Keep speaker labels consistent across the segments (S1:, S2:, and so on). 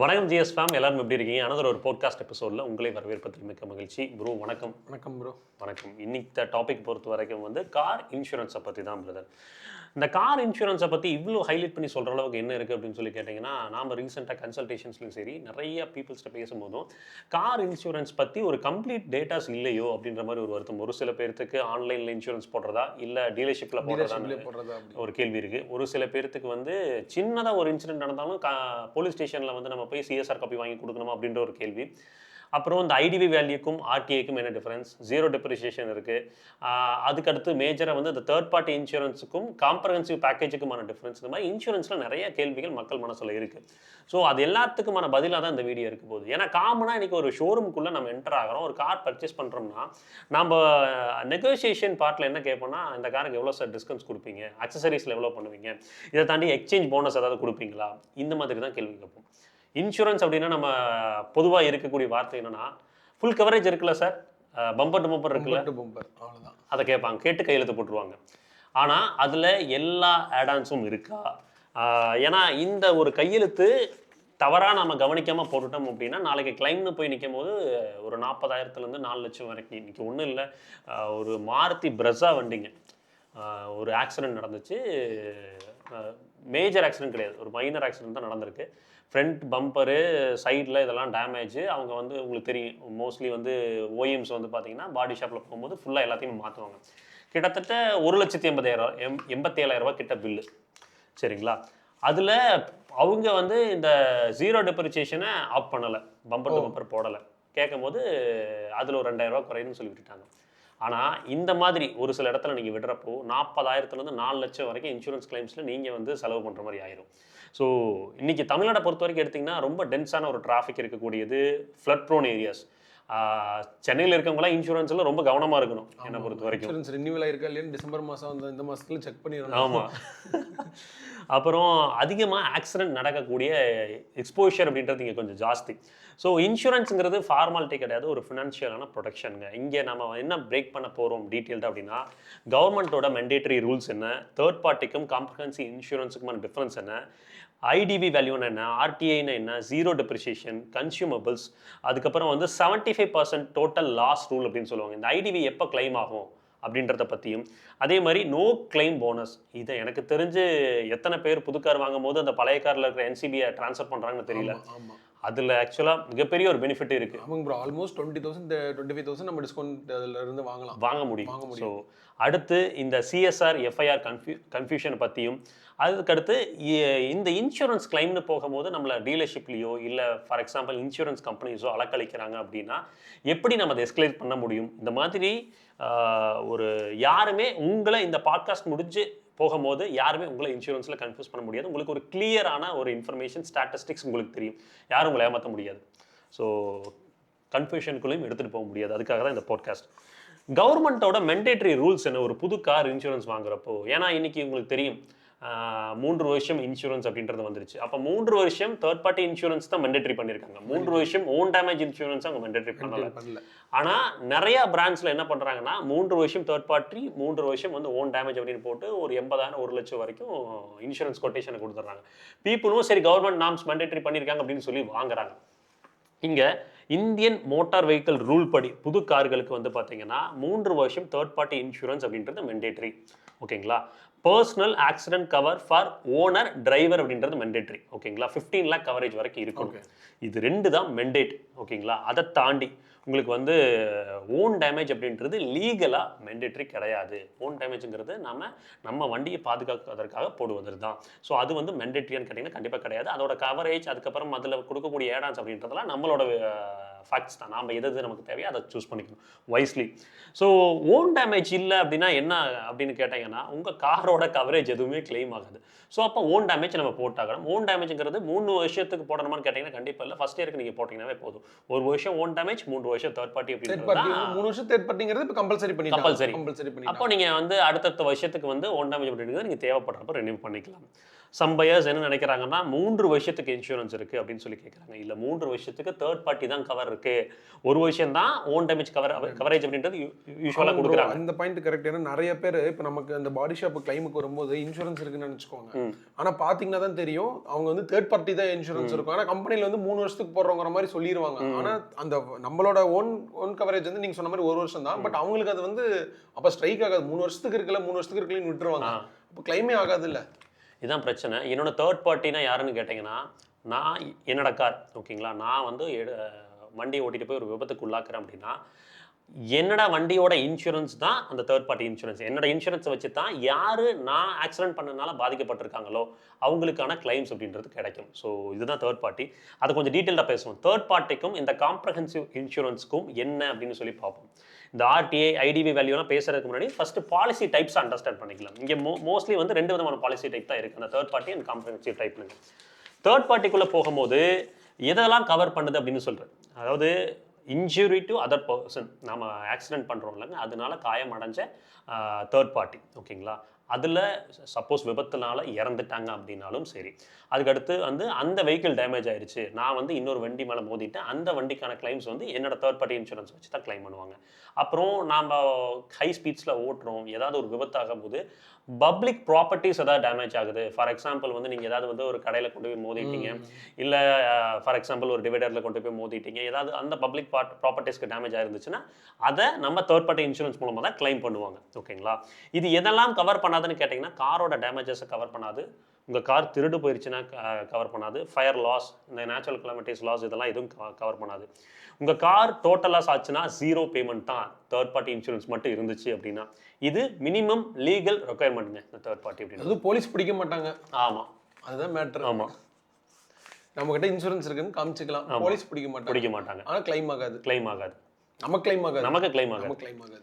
S1: வணக்கம் GS fame, எல்லாரும் எப்படி இருக்கீங்க? அனதர் ஒரு பாட்காஸ்ட் எபிசோடில் உங்களை வரவேற்பதில் மிக்க மகிழ்ச்சி. ப்ரோ வணக்கம்.
S2: வணக்கம் ப்ரோ.
S1: வணக்கம். இன்னைக்கு டாபிக் பொறுத்த வரைக்கும் கார் இன்சூரன்ஸை பற்றி தான் பிரதர். இந்த கார் இன்சூரன்ஸை பற்றி இவ்வளோ ஹைலைட் பண்ணி சொல்கிற அளவுக்கு என்ன இருக்குது அப்படின்னு சொல்லி கேட்டிங்கன்னா, நாம் ரீசெண்டாக கன்சல்டேஷன்ஸ்லையும் சரி நிறைய பீப்புள்ஸ்கிட்ட பேசும்போதும் கார் இன்சூரன்ஸ் பற்றி ஒரு கம்ப்ளீட் டேட்டாஸ் இல்லையோ அப்படின்ற மாதிரி ஒரு வருத்தம். ஒரு சில பேர்த்துக்கு ஆன்லைனில் இன்சூரன்ஸ் போடுறதா இல்லை டீலர்ஷிப்பில் போடுறதா ஒரு கேள்வி இருக்குது. ஒரு சில பேர்த்துக்கு சின்னதாக ஒரு இன்சிடென்ட் நடந்தாலும் போலீஸ் ஸ்டேஷனில் நம்ம போய் சிஎஸ்ஆர் காப்பி வாங்கி கொடுக்கணுமா அப்படின்ற ஒரு கேள்வி. அப்புறம் இந்த ஐடிவி வேல்யூக்கும் ஆர்டிஏக்கும் என்ன டிஃபரன்ஸ், ஜீரோ டெப்ரிசியேஷன் இருக்குது. அதுக்கடுத்து மேஜராக இந்த தேர்ட் பார்ட்டி இன்சூரன்ஸுக்கும் காம்ப்ரஹென்சிவ் பேக்கேஜுக்குமான டிஃபரன்ஸ். இந்த மாதிரி இன்சூரன்ஸில் நிறைய கேள்விகள் மக்கள் மனசில் இருக்குது. ஸோ அது எல்லாத்துக்குமான பதிலாக தான் இந்த வீடியோ இருக்க போகுது. ஏன்னா காமனாக இன்றைக்கி ஒரு ஷோரூமுக்குள்ளே நம்ம என்டர் ஆகிறோம், ஒரு கார் பர்ச்சேஸ் பண்ணுறோம்னா நம்ம நெகோசியேஷன் பார்ட்டில் என்ன கேட்போம்னா, இந்த காருக்கு எவ்வளோ சார் டிஸ்கவுண்ட்ஸ் கொடுப்பீங்க, அக்சசரிஸில் எவ்வளோ பண்ணுவீங்க, இதை தாண்டி எக்ஸ்சேஞ்ச் போனஸ் ஏதாவது கொடுப்பீங்களா, இந்த மாதிரி தான் கேள்வி கேட்போம். இன்சூரன்ஸ் அப்படின்னா நம்ம பொதுவாக இருக்கக்கூடிய வார்த்தை என்னன்னா, ஃபுல் கவரேஜ் இருக்குல்ல சார், பம்பர் டு பம்பர் இருக்குல்ல, அதை கேட்பாங்க, கேட்டு கையெழுத்து போட்டுருவாங்க. ஆனால் அதில் எல்லா ஆடான்ஸும் இருக்கா? ஏன்னா இந்த ஒரு கையெழுத்து தவறாக நம்ம கவனிக்காமல் போட்டுட்டோம் அப்படின்னா நாளைக்கு கிளைம்னு போய் நிற்கும் போது ஒரு 40,000 4 லட்சம் வரைக்கும். இன்றைக்கி ஒன்றும் இல்லை, ஒரு மாருதி பிரஸா வண்டிங்க, ஒரு ஆக்சிடெண்ட் நடந்துச்சு. மேஜர் ஆக்சிடென்ட் கிடையாது, ஒரு மைனர் ஆக்சிடென்ட் தான் நடந்திருக்கு. ஃப்ரண்ட் பம்பரு சைடில் இதெல்லாம் டேமேஜ். அவங்க உங்களுக்கு தெரியும், மோஸ்ட்லி ஓஎம்ஸ் பார்த்தீங்கன்னா பாடி ஷாப்பில் போகும்போது ஃபுல்லாக எல்லாத்தையும் மாற்றுவாங்க. கிட்டத்தட்ட 1,87,000 கிட்ட பில்லு. சரிங்களா? அதில் அவங்க இந்த ஜீரோ டெப்ரிசியேஷனை ஆஃப் பண்ணலை, பம்பர் டு பம்பர் போடலை. கேட்கும் போது அதில் ஒரு 2,000 குறையுதுன்னு சொல்லி விட்டுட்டாங்க. ஆனால் இந்த மாதிரி ஒரு சில இடத்துல நீங்கள் விடுறப்போ 40,000 4 லட்சம் வரைக்கும் இன்சூரன்ஸ் கிளைம்ஸில் நீங்கள் செலவு பண்ணுற மாதிரி ஆயிரும். ஸோ இன்றைக்கி தமிழ்நாட்டை பொறுத்த வரைக்கும் எடுத்திங்கன்னா ரொம்ப டென்ஸான ஒரு டிராஃபிக் இருக்கக்கூடியது, ஃப்ளட் ப்ரோன் ஏரியாஸ். சென்னையில் இருக்கவங்களாம் இன்சூரன்ஸில் ரொம்ப கவனமாக இருக்கணும். என்னை பொறுத்த வரைக்கும்
S2: இன்சூரன்ஸ் ரினியூவல் ஆயிருக்கா இல்லையா டிசம்பர் மாதம் இந்த மாதத்துல செக் பண்ணிடணும்.
S1: ஆமாம். அப்புறம் அதிகமாக ஆக்சிடென்ட் நடக்கக்கூடிய எக்ஸ்போஷர் அப்படின்றது இங்கே கொஞ்சம் ஜாஸ்தி. ஸோ இன்சூரன்ஸுங்கிறது ஃபார்மாலிட்டி கிடையாது, ஒரு ஃபினான்ஷியலான ப்ரொடெக்ஷனுங்க. இங்கே நம்ம என்ன பிரேக் பண்ண போகிறோம் டீட்டெயில்டாக அப்படின்னா, கவர்மெண்ட்டோட மெண்டேட்டரி ரூல்ஸ் என்ன, தேர்ட் பார்ட்டிக்கும் காம்ப்ரஹென்சிவ் இன்சூரன்ஸுக்குமான டிஃப்ரென்ஸ் என்ன, ஐடிவி வேல்யூன்னு என்ன, ஆர்டிஐன்னு என்ன, ஜீரோ டெப்ரிசியேஷன், கன்சியூமபிள்ஸ், அதுக்கப்புறம் 75% டோட்டல் லாஸ் ரூல் அப்படின்னு சொல்லுவாங்க. இந்த ஐடிவி எப்போ கிளைம் ஆகும் அப்படின்றத பற்றியும், அதே மாதிரி நோ கிளைம் போனஸ். இதை எனக்கு தெரிஞ்சு எத்தனை பேர் புது கார் வாங்கும் போது அந்த பழைய காரில் இருக்கிற என்சிபியை ட்ரான்ஸ்ஃபர் பண்ணுறாங்கன்னு தெரியல. அதில் ஆக்சுவலாக மிகப்பெரிய ஒரு பெனிஃபிட் இருக்குது.
S2: ஆமாங்க ப்ரோ, ஆல்மோஸ்ட் 20,000 25,000 நம்ம டிஸ்கவுண்ட் அதில் இருந்து வாங்க முடியும். ஸோ
S1: அடுத்து இந்த சிஎஸ்ஆர் எஃப்ஐஆர் கன்ஃபியூஷன் பற்றியும், அதுக்கடுத்து இந்த இன்சூரன்ஸ் கிளைம்னு போகும்போது நம்மளை டீலர்ஷிப்லேயோ இல்லை ஃபார் எக்ஸாம்பிள் இன்சூரன்ஸ் கம்பெனிஸோ அலக்களிக்கிறாங்க அப்படின்னா எப்படி நம்ம அதை எஸ்கலேட் பண்ண முடியும். இந்த மாதிரி ஒரு யாருமே உங்களை இந்த பாட்காஸ்ட் முடிஞ்சு போகும்போது யாருமே உங்களை இன்சூரன்ஸில் கன்ஃபியூஸ் பண்ண முடியாது. உங்களுக்கு ஒரு கிளியரான ஒரு இன்ஃபர்மேஷன் ஸ்டாட்டிஸ்டிக்ஸ் உங்களுக்கு தெரியும், யாரும் உங்களை ஏமாற்ற முடியாது. ஸோ கன்ஃபியூஷனுக்குள்ளேயும் எடுத்துகிட்டு போக முடியாது. அதுக்காக தான் இந்த பாட்காஸ்ட். கவர்மெண்ட்டோட மெண்டேட்டரி ரூல்ஸ் என்ன ஒரு புது கார் இன்சூரன்ஸ் வாங்குறப்போ? ஏன்னா இன்றைக்கி உங்களுக்கு தெரியும் 3 வருஷம் இன்சூரன்ஸ் அப்படின்றது வந்துருச்சு. அப்போ 3 வருஷம் தேர்ட் பார்ட்டி இன்சூரன்ஸ் தான் மெண்டேட்டரி பண்ணியிருக்காங்க. 3 வருஷம் ஓன் டேமேஜ் இன்சூரன்ஸ் அவங்க மெண்டேட்டரி பண்ணல. ஆனால் நிறையா பிராண்ட்ஸில் என்ன பண்ணுறாங்கன்னா 3 வருஷம் தேர்ட் பார்ட்டி, 3 வருஷம் ஓன் டேமேஜ் அப்படின்னு போட்டு ஒரு 80,000 1 லட்சம் வரைக்கும் இன்சூரன்ஸ் கொட்டேஷனை கொடுத்துட்றாங்க. பீப்புளும் சரி கவர்மெண்ட் நார்ம்ஸ் மெண்டேட்டரி பண்ணியிருக்காங்க அப்படின்னு சொல்லி வாங்குறாங்க. இங்கே இந்தியன் மோட்டார் வெஹிக்கிள் ரூல் படி புது கார்களுக்கு பார்த்தீங்கன்னா 3 வருஷம் தேர்ட் பார்ட்டி இன்சூரன்ஸ் அப்படின்றது மெண்டேட்டரி. ஓகேங்களா? Personal accident cover for owner driver அப்படின்றது மெண்டேட்டரி. ஓகேங்களா? 15 lakh கவரேஜ் வரைக்கும் இருக்கும். இது 2 தான் மெண்டேட். ஓகேங்களா? அதை தாண்டி உங்களுக்கு ஓன் டேமேஜ் அப்படின்றது லீகலாக மெண்டேட்டரி கிடையாது. ஓன் டேமேஜுங்கிறது நம்ம வண்டியை பாதுகாக்கிறதுக்காக போடுவது தான். ஸோ அது மெண்டேட்டரியான்னு கேட்டிங்கன்னா கண்டிப்பாக கிடையாது. அதோட கவரேஜ், அதுக்கப்புறம் அதில் கொடுக்கக்கூடிய ஏடான்ஸ் அப்படின்றதெல்லாம் நம்மளோட ஃபேக்ட்ஸ் தான். நாம் எது நமக்கு தேவையோ அதை சூஸ் பண்ணிக்கணும் வைஸ்லி. ஸோ ஓன் டேமேஜ் இல்லை அப்படின்னா என்ன அப்படின்னு கேட்டிங்கன்னா, உங்கள் காரோட கவரேஜ் எதுவுமே கிளைம் ஆகாது. ஸோ அப்போ ஓன் டேமேஜ் நம்ம போட்டாகணும். ஓன் டேமேஜுங்கிறது 3 வருஷத்துக்கு போடணுமான்னு கேட்டிங்கன்னா கண்டிப்பாக இல்லை. ஃபர்ஸ்ட் இயருக்கு நீங்கள் போட்டிங்கன்னாவே போதும். 1 வருஷம் ஓன் டேமேஜ், 3 வருஷம் தேர்ட் பார்ட்டி அப்படின்றது
S2: 3 வருஷம் தேர்ட் பார்ட்டிங்கிறது இப்போ கம்பல்சரி
S1: பண்ணி. அப்போ நீங்கள் அடுத்த வருஷத்துக்கு ஓன் டேமேஜ் அப்படிங்கிறது நீங்கள் தேவைப்படுறப்ப ரினியூ பண்ணிக்கலாம். சம் பையர்ஸ் என்ன நினைக்கிறாங்கன்னா 3 வருஷத்துக்கு இன்சூரன்ஸ் இருக்குது அப்படின்னு சொல்லி கேட்குறாங்க. இல்லை 3 வருஷத்துக்கு தேர்ட் பார்ட்டி தான் கவர் இருக்குது, ஒரு வருஷம் தான் ஓன் டேமேஜ் கவரேஜ் அப்படின்றது யூஸ்வலாக கொடுக்குறாங்க.
S2: அந்த பாயிண்ட் கரெக்ட். ஏன்னா நிறைய பேர் இப்போ நமக்கு அந்த பாடி ஷாப் கிளைமுக்கு வரும்போது இன்சூரன்ஸ் இருக்குன்னு நினச்சிக்கோங்க. ஆனால் பார்த்தீங்கன்னா தான் தெரியும் அவங்க வந்து தேர்ட் பார்ட்டி தான் இன்சூரன்ஸ் இருக்கும். ஆனால் கம்பெனியில் வந்து 3 வருஷத்துக்கு போடுறவங்கிற மாதிரி சொல்லிடுவாங்க. ஆனால் அந்த நம்மளோட ஓன் கவரேஜ் வந்து நீங்கள் சொன்ன மாதிரி 1 வருஷம் தான். பட் அவங்களுக்கு அது வந்து அப்போ ஸ்ட்ரைக் ஆகாது. 3 வருஷத்துக்கு இருக்கல 3 வருஷத்துக்கு இருக்கலன்னு விட்டுருவாங்க. அப்போ கிளைமே ஆகாது. இல்லை,
S1: இதுதான் பிரச்சனை. என்னோட தேர்ட் பார்ட்டினா யாருன்னு கேட்டிங்கன்னா, நான் என்னோட கார் ஓகேங்களா, நான் வந்து வண்டியை ஓட்டிகிட்டு போய் ஒரு விபத்துக்கு உள்ளாக்குறேன் அப்படின்னா என்னோட வண்டியோட இன்சூரன்ஸ் தான் அந்த தேர்ட் பார்ட்டி இன்சூரன்ஸ். என்னோட இன்சூரன்ஸை வச்சு தான் யார் நான் ஆக்சிடென்ட் பண்ணனால பாதிக்கப்பட்டிருக்காங்களோ அவங்களுக்கான கிளைம்ஸ் அப்படின்றது கிடைக்கும். ஸோ இதுதான் தேர்ட் பார்ட்டி. அதை கொஞ்சம் டீட்டெயிலாக பேசுவோம். தேர்ட் பார்ட்டிக்கும் இந்த காம்ப்ரஹென்சிவ் இன்சூரன்ஸுக்கும் என்ன அப்படின்னு சொல்லி பார்ப்போம். இந்த ஆர்டிஏ ஐடிவி வேல்யூலாம் பேசுறதுக்கு முன்னாடி ஃபர்ஸ்ட் பாலிசி டைப்ஸ் அண்டர்ஸ்டாண்ட் பண்ணிக்கலாம். இங்கே மோஸ்ட்லி வந்து 2 விதமான பாலிசி டைப் தான் இருக்குது, அந்த தேர்ட் பார்ட்டி அண்ட் காம்ப்ரஹென்சிவ் டைப்னு. தேர்ட் பார்ட்டிக்குள்ளே போகும்போது எதெல்லாம் கவர் பண்ணுது அப்படின்னு சொல்கிறேன். அதாவது இன்ஜுரி டு அதர் பர்சன், நம்ம ஆக்சிடென்ட் பண்ணுறோம் இல்லைங்க, அதனால காயம் அடைஞ்ச தேர்ட் பார்ட்டி ஓகேங்களா. அதில் சப்போஸ் விபத்துனால இறந்துட்டாங்க அப்படின்னாலும் சரி, அதுக்கடுத்து வந்து அந்த வெஹிக்கிள் டேமேஜ் ஆயிடுச்சு, நான் வந்து இன்னொரு வண்டி மேலே மோதிட்டேன், அந்த வண்டிக்கான கிளைம்ஸ் வந்து என்னோட தேர்ட் பார்ட்டி இன்சூரன்ஸ் வச்சு தான் கிளைம் பண்ணுவாங்க. அப்புறம் நாம் ஹை ஸ்பீட்ஸில் ஓட்டுறோம், ஏதாவது ஒரு விபத்தாகும் போது பப்ளிக் ப்ராப்பர்ட்டிஸ் ஏதாவது டேமேஜ் ஆகுது. ஃபார் எக்ஸாம்பிள் வந்து நீங்கள் ஏதாவது வந்து ஒரு கடையில் கொண்டு போய் மோதிட்டீங்க, இல்லை ஃபார் எக்ஸாம்பிள் ஒரு டிவைடரில் கொண்டு போய் மோதிட்டீங்க, ஏதாவது அந்த பப்ளிக் ப்ராப்பர்ட்டிஸ்க்கு டேமேஜ் ஆயிருந்துச்சுன்னா அதை நம்ம தேர்ட் பார்ட்டி இன்சூரன்ஸ் மூலமாக தான் கிளைம் பண்ணுவாங்க ஓகேங்களா. இது எதெல்லாம் கவர் பண்ணாதுன்னு கேட்டிங்கன்னா, காரோட டேமேஜஸை கவர் பண்ணாது, உங்கள் கார் திருடு போயிடுச்சுன்னா கவர் பண்ணாது, ஃபயர் லாஸ், இந்த நேச்சுரல் கிளமிட்டிஸ் லாஸ் இதெல்லாம் எதுவும் கவர் பண்ணாது. உங்கள் கார் டோட்டல் லாஸ் ஆச்சுன்னா 0 பேமெண்ட் தான் தேர்ட் பார்ட்டி இன்சூரன்ஸ் மட்டும் இருந்துச்சு அப்படின்னா. இது மினிமம் லீகல் ரெக்குயர்மெண்ட்டுங்க இந்த தேர்ட் பார்ட்டி அப்படின்னு.
S2: அது போலீஸ் பிடிக்க மாட்டாங்க.
S1: ஆமாம்,
S2: அதுதான் மேட்டர்.
S1: ஆமாம்,
S2: நம்மகிட்ட இன்சூரன்ஸ் இருக்குன்னு காமிச்சிக்கலாம், போலீஸ் பிடிக்க மாட்டாங்க. ஆனால் கிளைம் ஆகாது. நமக்கு கிளைம் ஆகாது.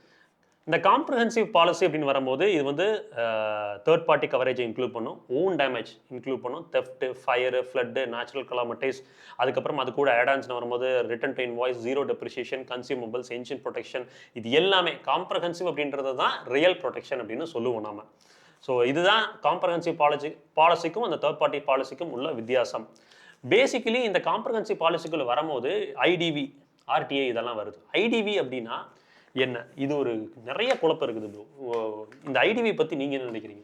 S1: இந்த காம்ப்ரஹென்சிவ் பாலிசி அப்படின்னு வரும்போது இது வந்து தேர்ட் பார்ட்டி கவரேஜை இன்க்ளூட் பண்ணும், ஓன் டேமேஜ் இன்க்ளூட் பண்ணும், theft, fire, flood, natural calamities, அதுக்கப்புறம் அது கூட ஆடான்ஸ்னு வரும்போது return to invoice, zero depreciation, consumables, engine protection, இது எல்லாமே காம்ப்ரஹென்சிவ் அப்படின்றது தான் ரியல் ப்ரொடெக்ஷன் அப்படின்னு சொல்லுவோம் நாம. ஸோ இதுதான் காம்ப்ரஹென்சிவ் பாலிசிக்கும் அந்த தேர்ட் பார்ட்டி பாலிசிக்கும் உள்ள வித்தியாசம். பேசிக்கலி இந்த காம்ப்ரஹென்சிவ் பாலிசிக்குள்ள வரும்போது ஐடிவி, ஆர்டிஏ இதெல்லாம் வருது. ஐடிவி அப்படின்னா என்ன? இது ஒரு நிறைய குழப்பம் இருக்குது ப்ரோ. இந்த ஐடிவி பத்தி நீங்க என்ன நினைக்கிறீங்க?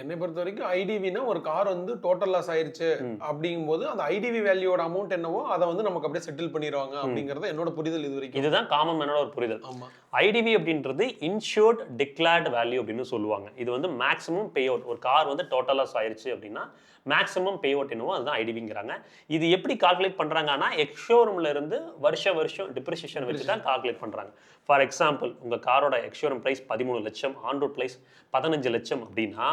S2: என்னை பொறுத்த வரைக்கும் ஐடிவினா ஒரு கார் வந்து டோட்டல் லாஸ் ஆயிருச்சு அப்படிங்கும்போது அந்த ஐடிவி வேல்யூட அமௌண்ட் என்னவோ அதை வந்து நமக்கு அப்படியே செட்டில் பண்ணிடுவாங்க அப்படிங்கறது என்னோட புரிதல் இது வரைக்கும்.
S1: இதுதான் காமன் மேனோட ஒரு புரிதல். ஐடிவி அப்படின்றது இன்சூர்ட் டிக்ளேர்ட் வேல்யூ அப்படின்னு சொல்லுவாங்க. இது வந்து மேக்ஸிமம் பே அவுட். ஒரு கார் வந்து டோட்டல் லாஸ் ஆயிருச்சு அப்படின்னா மேக்ஸிமம் பே அவுட் என்னவோ அதுதான் ஐடிவிங்கிறாங்க. இது எப்படி கால்குலேட் பண்றாங்கன்னா, எக்ஸ்ஷோரூம்ல இருந்து வருஷம் டிப்ரிசியேஷன் வச்சு தான் கால்குலேட் பண்றாங்க. ஃபார் எக்ஸாம்பிள் உங்க காரோட எக்ஸ்ஷோரூம் பிரைஸ் 13 லட்சம், ஆன் ரோட் பிரைஸ் 15 லட்சம் அப்படின்னா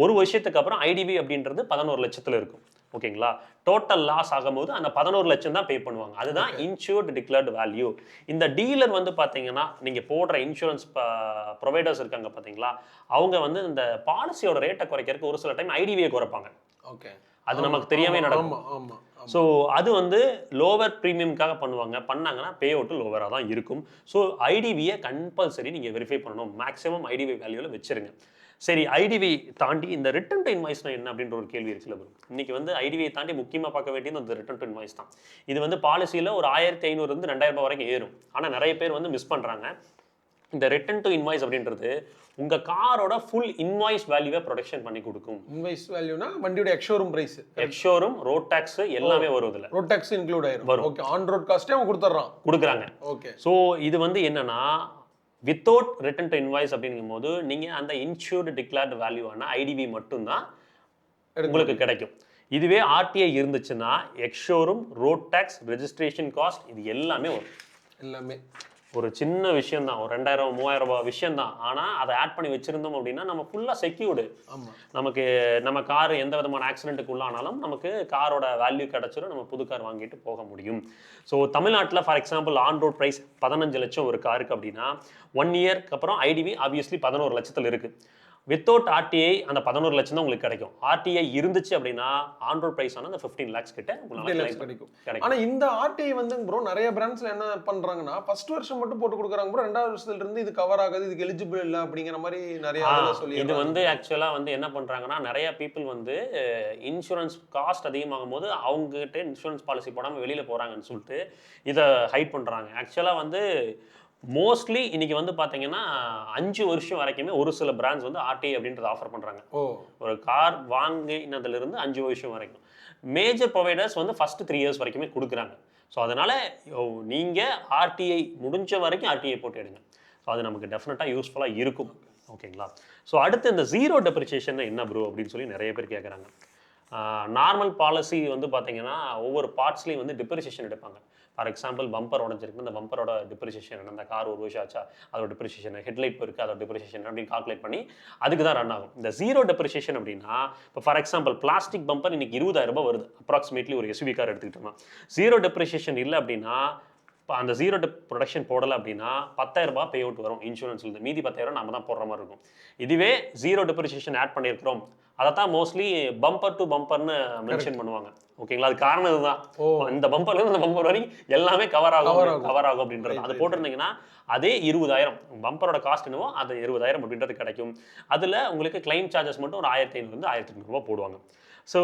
S1: ஒரு வருஷத்துக்கு அப்புறம் ஐடிவி அப்படின்றது 11 லட்சத்துல இருக்கும் ஓகேங்களா. டோட்டல் லாஸ் ஆகும்போது அந்த 11 லட்சம் தான் பே பண்ணுவாங்க. அதுதான் இன்சூர்ட் டிக்ளேர்ட் வேல்யூ. இந்த டீலர் வந்து பாத்தீங்கன்னா நீங்க போடுற இன்சூரன்ஸ் ப்ரொவைடர்ஸ் இருக்காங்க பாத்தீங்களா, அவங்க வந்து இந்த பாலிசியோட ரேட்டை குறைக்கிறதுக்கு ஒரு சில டைம் ஐடிவியை குறைப்பாங்க.
S2: ஓகே,
S1: அது நமக்கு தெரியாம நடக்கும். ஸோ அது வந்து லோவர் ப்ரீமியம்காக பண்ணாங்கன்னா பே அவுட்டு லோவராக தான் இருக்கும். ஸோ ஐடிவியை கம்பல்சரி நீங்கள் வெரிஃபை பண்ணணும். மேக்ஸிமம் ஐடிவி வேல்யூவில் வச்சிருங்க. சரி, ஐடிவி தாண்டி இந்த ரிட்டன் டு இன்வாய்ஸ்னா என்ன அப்படின்ற ஒரு கேள்வி இருக்குல்ல ப்ரோ. இன்னைக்கு வந்து ஐடிவியை தாண்டி முக்கியமாக பார்க்க வேண்டியது அந்த ரிட்டன் டு இன்வாய்ஸ் தான். இது வந்து பாலிசியில் ஒரு 1500 இருந்து 2000 ரூபாய் வரைக்கும் ஏறும். ஆனால் நிறைய பேர் வந்து மிஸ் பண்ணுறாங்க. இந்த ரிட்டன் டு இன்வாய்ஸ் அப்படின்றது உங்க காரோட ஃபுல் இன்வாய்ஸ் வேல்யூவை ப்ரொடெக்ஷன் பண்ணி கொடுக்கும்.
S2: இன்வாய்ஸ் வேல்யூனா வண்டியோட ex showroom price,
S1: ex showroom, road tax எல்லாமே வரும். இதுல
S2: ரோட் டாக்ஸ் இன்க்ளூட் ஆயிரும். ஓகே, ஆன் ரோட் காஸ்டே அவங்க கொடுக்குறாங்க.
S1: ஓகே, ஸோ இது வந்து என்னன்னா வித்தவுட் ரிட்டன் டு இன்வாய்ஸ் அப்படிங்கும்போது நீங்க அந்த இன்சூர்டு டிக்ளேர்ட் வேல்யூவான ஐடிவி மட்டும்தான் உங்களுக்கு கிடைக்கும். இதுவே ஆர்டிஐ இருந்துச்சுன்னா ex showroom, road tax, registration cost இது எல்லாமே வரும்.
S2: எல்லாமே
S1: ஒரு சின்ன விஷயம் தான், ஒரு 2000-3000 ரூபாய் விஷயம் தான். ஆனால் அதை ஆட் பண்ணி வச்சிருந்தோம் அப்படின்னா நம்ம ஃபுல்லாக செக்யூர்டு. நமக்கு நம்ம கார் எந்த விதமான ஆக்சிடென்ட்டுக்கு உள்ளானாலும் நமக்கு காரோட வேல்யூ கிடச்சிடும், நம்ம புது கார் வாங்கிட்டு போக முடியும். ஸோ தமிழ்நாட்டில் for example on road price 15 லட்சம் ஒரு காருக்கு அப்படின்னா 1 இயர்க்கு அப்புறம் ஐடிவி ஆப்வியஸ்லி 11 லட்சத்தில் இருக்குது. வித்தவுட் ஆர்டிஐ அந்த 11 லட்சம் தான் உங்களுக்கு கிடைக்கும். ஆர்டிஐ இருந்துச்சு அப்படின்னா ஆன் ரோட் பிரைஸ் ஆனா அந்த 15 lakhs கிட்ட உங்களுக்கு
S2: கிடைக்கும்.
S1: கிடைக்கும்.
S2: ஆனா இந்த ஆர்டிஐ வந்து ப்ரோ நிறைய பிராண்ட்ஸ்ல என்ன பண்றாங்கன்னா ஃபர்ஸ்ட் வருஷம் மட்டும் போட்டு கொடுக்குறாங்க ப்ரோ, ரெண்டாவது வருஷத்துல இருந்து இது கவர் ஆகாது, இதுக்கு எலிஜிபிள் இல்ல அப்படிங்கிற மாதிரி நிறைய சொல்லி.
S1: இது வந்து ஆக்சுவலா வந்து என்ன பண்றாங்கன்னா நிறைய பீப்புள் வந்து இன்சூரன்ஸ் காஸ்ட் அதிகமாகும் போது அவங்க கிட்ட இன்சூரன்ஸ் பாலிசி போடாம வெளியில போறாங்கன்னு சொல்லிட்டு இதை ஹைட் பண்றாங்க. ஆக்சுவலா வந்து மோஸ்ட்லி இன்னைக்கு வந்து பாத்தீங்கன்னா 5 வருஷம் வரைக்குமே ஒரு சில பிராண்ட்ஸ் வந்து ஆர்டிஐ அப்படின்றத ஆஃபர் பண்றாங்க. ஒரு கார் வாங்கினதுல இருந்து 5 வருஷம் வரைக்கும். மேஜர் ப்ரொவைடர்ஸ் வந்து ஃபர்ஸ்ட் 3 இயர்ஸ் வரைக்குமே கொடுக்குறாங்க. ஸோ அதனால நீங்க ஆர்டிஐ முடிஞ்ச வரைக்கும் ஆர்டிஐ போட்டு எடுங்க. ஸோ அது நமக்கு டெஃபினட்டாக யூஸ்ஃபுல்லாக இருக்கும். ஓகேங்களா? ஸோ அடுத்து இந்த ஜீரோ டெப்ரிசியேஷன் என்ன ப்ரோ அப்படின்னு சொல்லி நிறைய பேர் கேட்குறாங்க. நார்மல் பாலிசி வந்து பார்த்தீங்கன்னா ஒவ்வொரு பார்ட்ஸ்லையும் வந்து டிப்ரிசியேஷன் எடுப்பாங்க. ஃபார் எக்ஸாம்பிள் பம்பர் உடஞ்சிருக்கு, இந்த பம்பரோட டிப்ரிசியேஷன் என்ன, அந்த கார் ஒரு வருஷம் ஆச்சா அதோட டிப்ரிசியேஷன், ஹெட்லைட் இருக்குது அதோட டிப்ரிசியேஷன் அப்படின்னு கால்குலேட் பண்ணி அதுக்கு தான் ரன் ஆகும். இந்த ஜீரோ டெப்ரிசியேஷன் அப்படின்னா இப்போ ஃபார் எக்ஸாம்பிள் பிளாஸ்டிக் பம்பர் இன்னைக்கு 20,000 ரூபாய் வருது அப்ராக்சிமேட்லி ஒரு எஸ்யூவி கார் எடுத்துக்கிட்டோம்னா. ஜீரோ டெப்ரிசியேஷன் இல்லை அப்படின்னா இப்போ அந்த ஜீரோ ப்ரொடக்ஷன் போடலை அப்படின்னா 10,000 ரூபாய் பே அவுட் வரும் இன்சூரன்ஸ்லேருந்து. மீதி 10,000 நம்ம தான் போடுற மாதிரி இருக்கும். இதுவே ஜீரோ டெப்ரிசியேஷன் ஆட் பண்ணியிருக்கிறோம், அதை தான் மோஸ்ட்லி பம்பர் டு பம்பர்னு மென்ஷன் பண்ணுவாங்க. ஓகேங்களா? அது காரணம் இதுதான். இந்த பம்பர்லேருந்து இந்த பம்பர் வரைக்கும் எல்லாமே கவர் ஆகும் அப்படின்றது. அது போட்டிருந்தீங்கன்னா அதே 20,000 பம்பரோட காஸ்ட் என்னவோ அது 20,000 அப்படின்றது கிடைக்கும். அதில் உங்களுக்கு கிளைம் சார்ஜஸ் மட்டும் ஒரு 1,500 1,800 ரூபாய் போடுவாங்க. ஸோ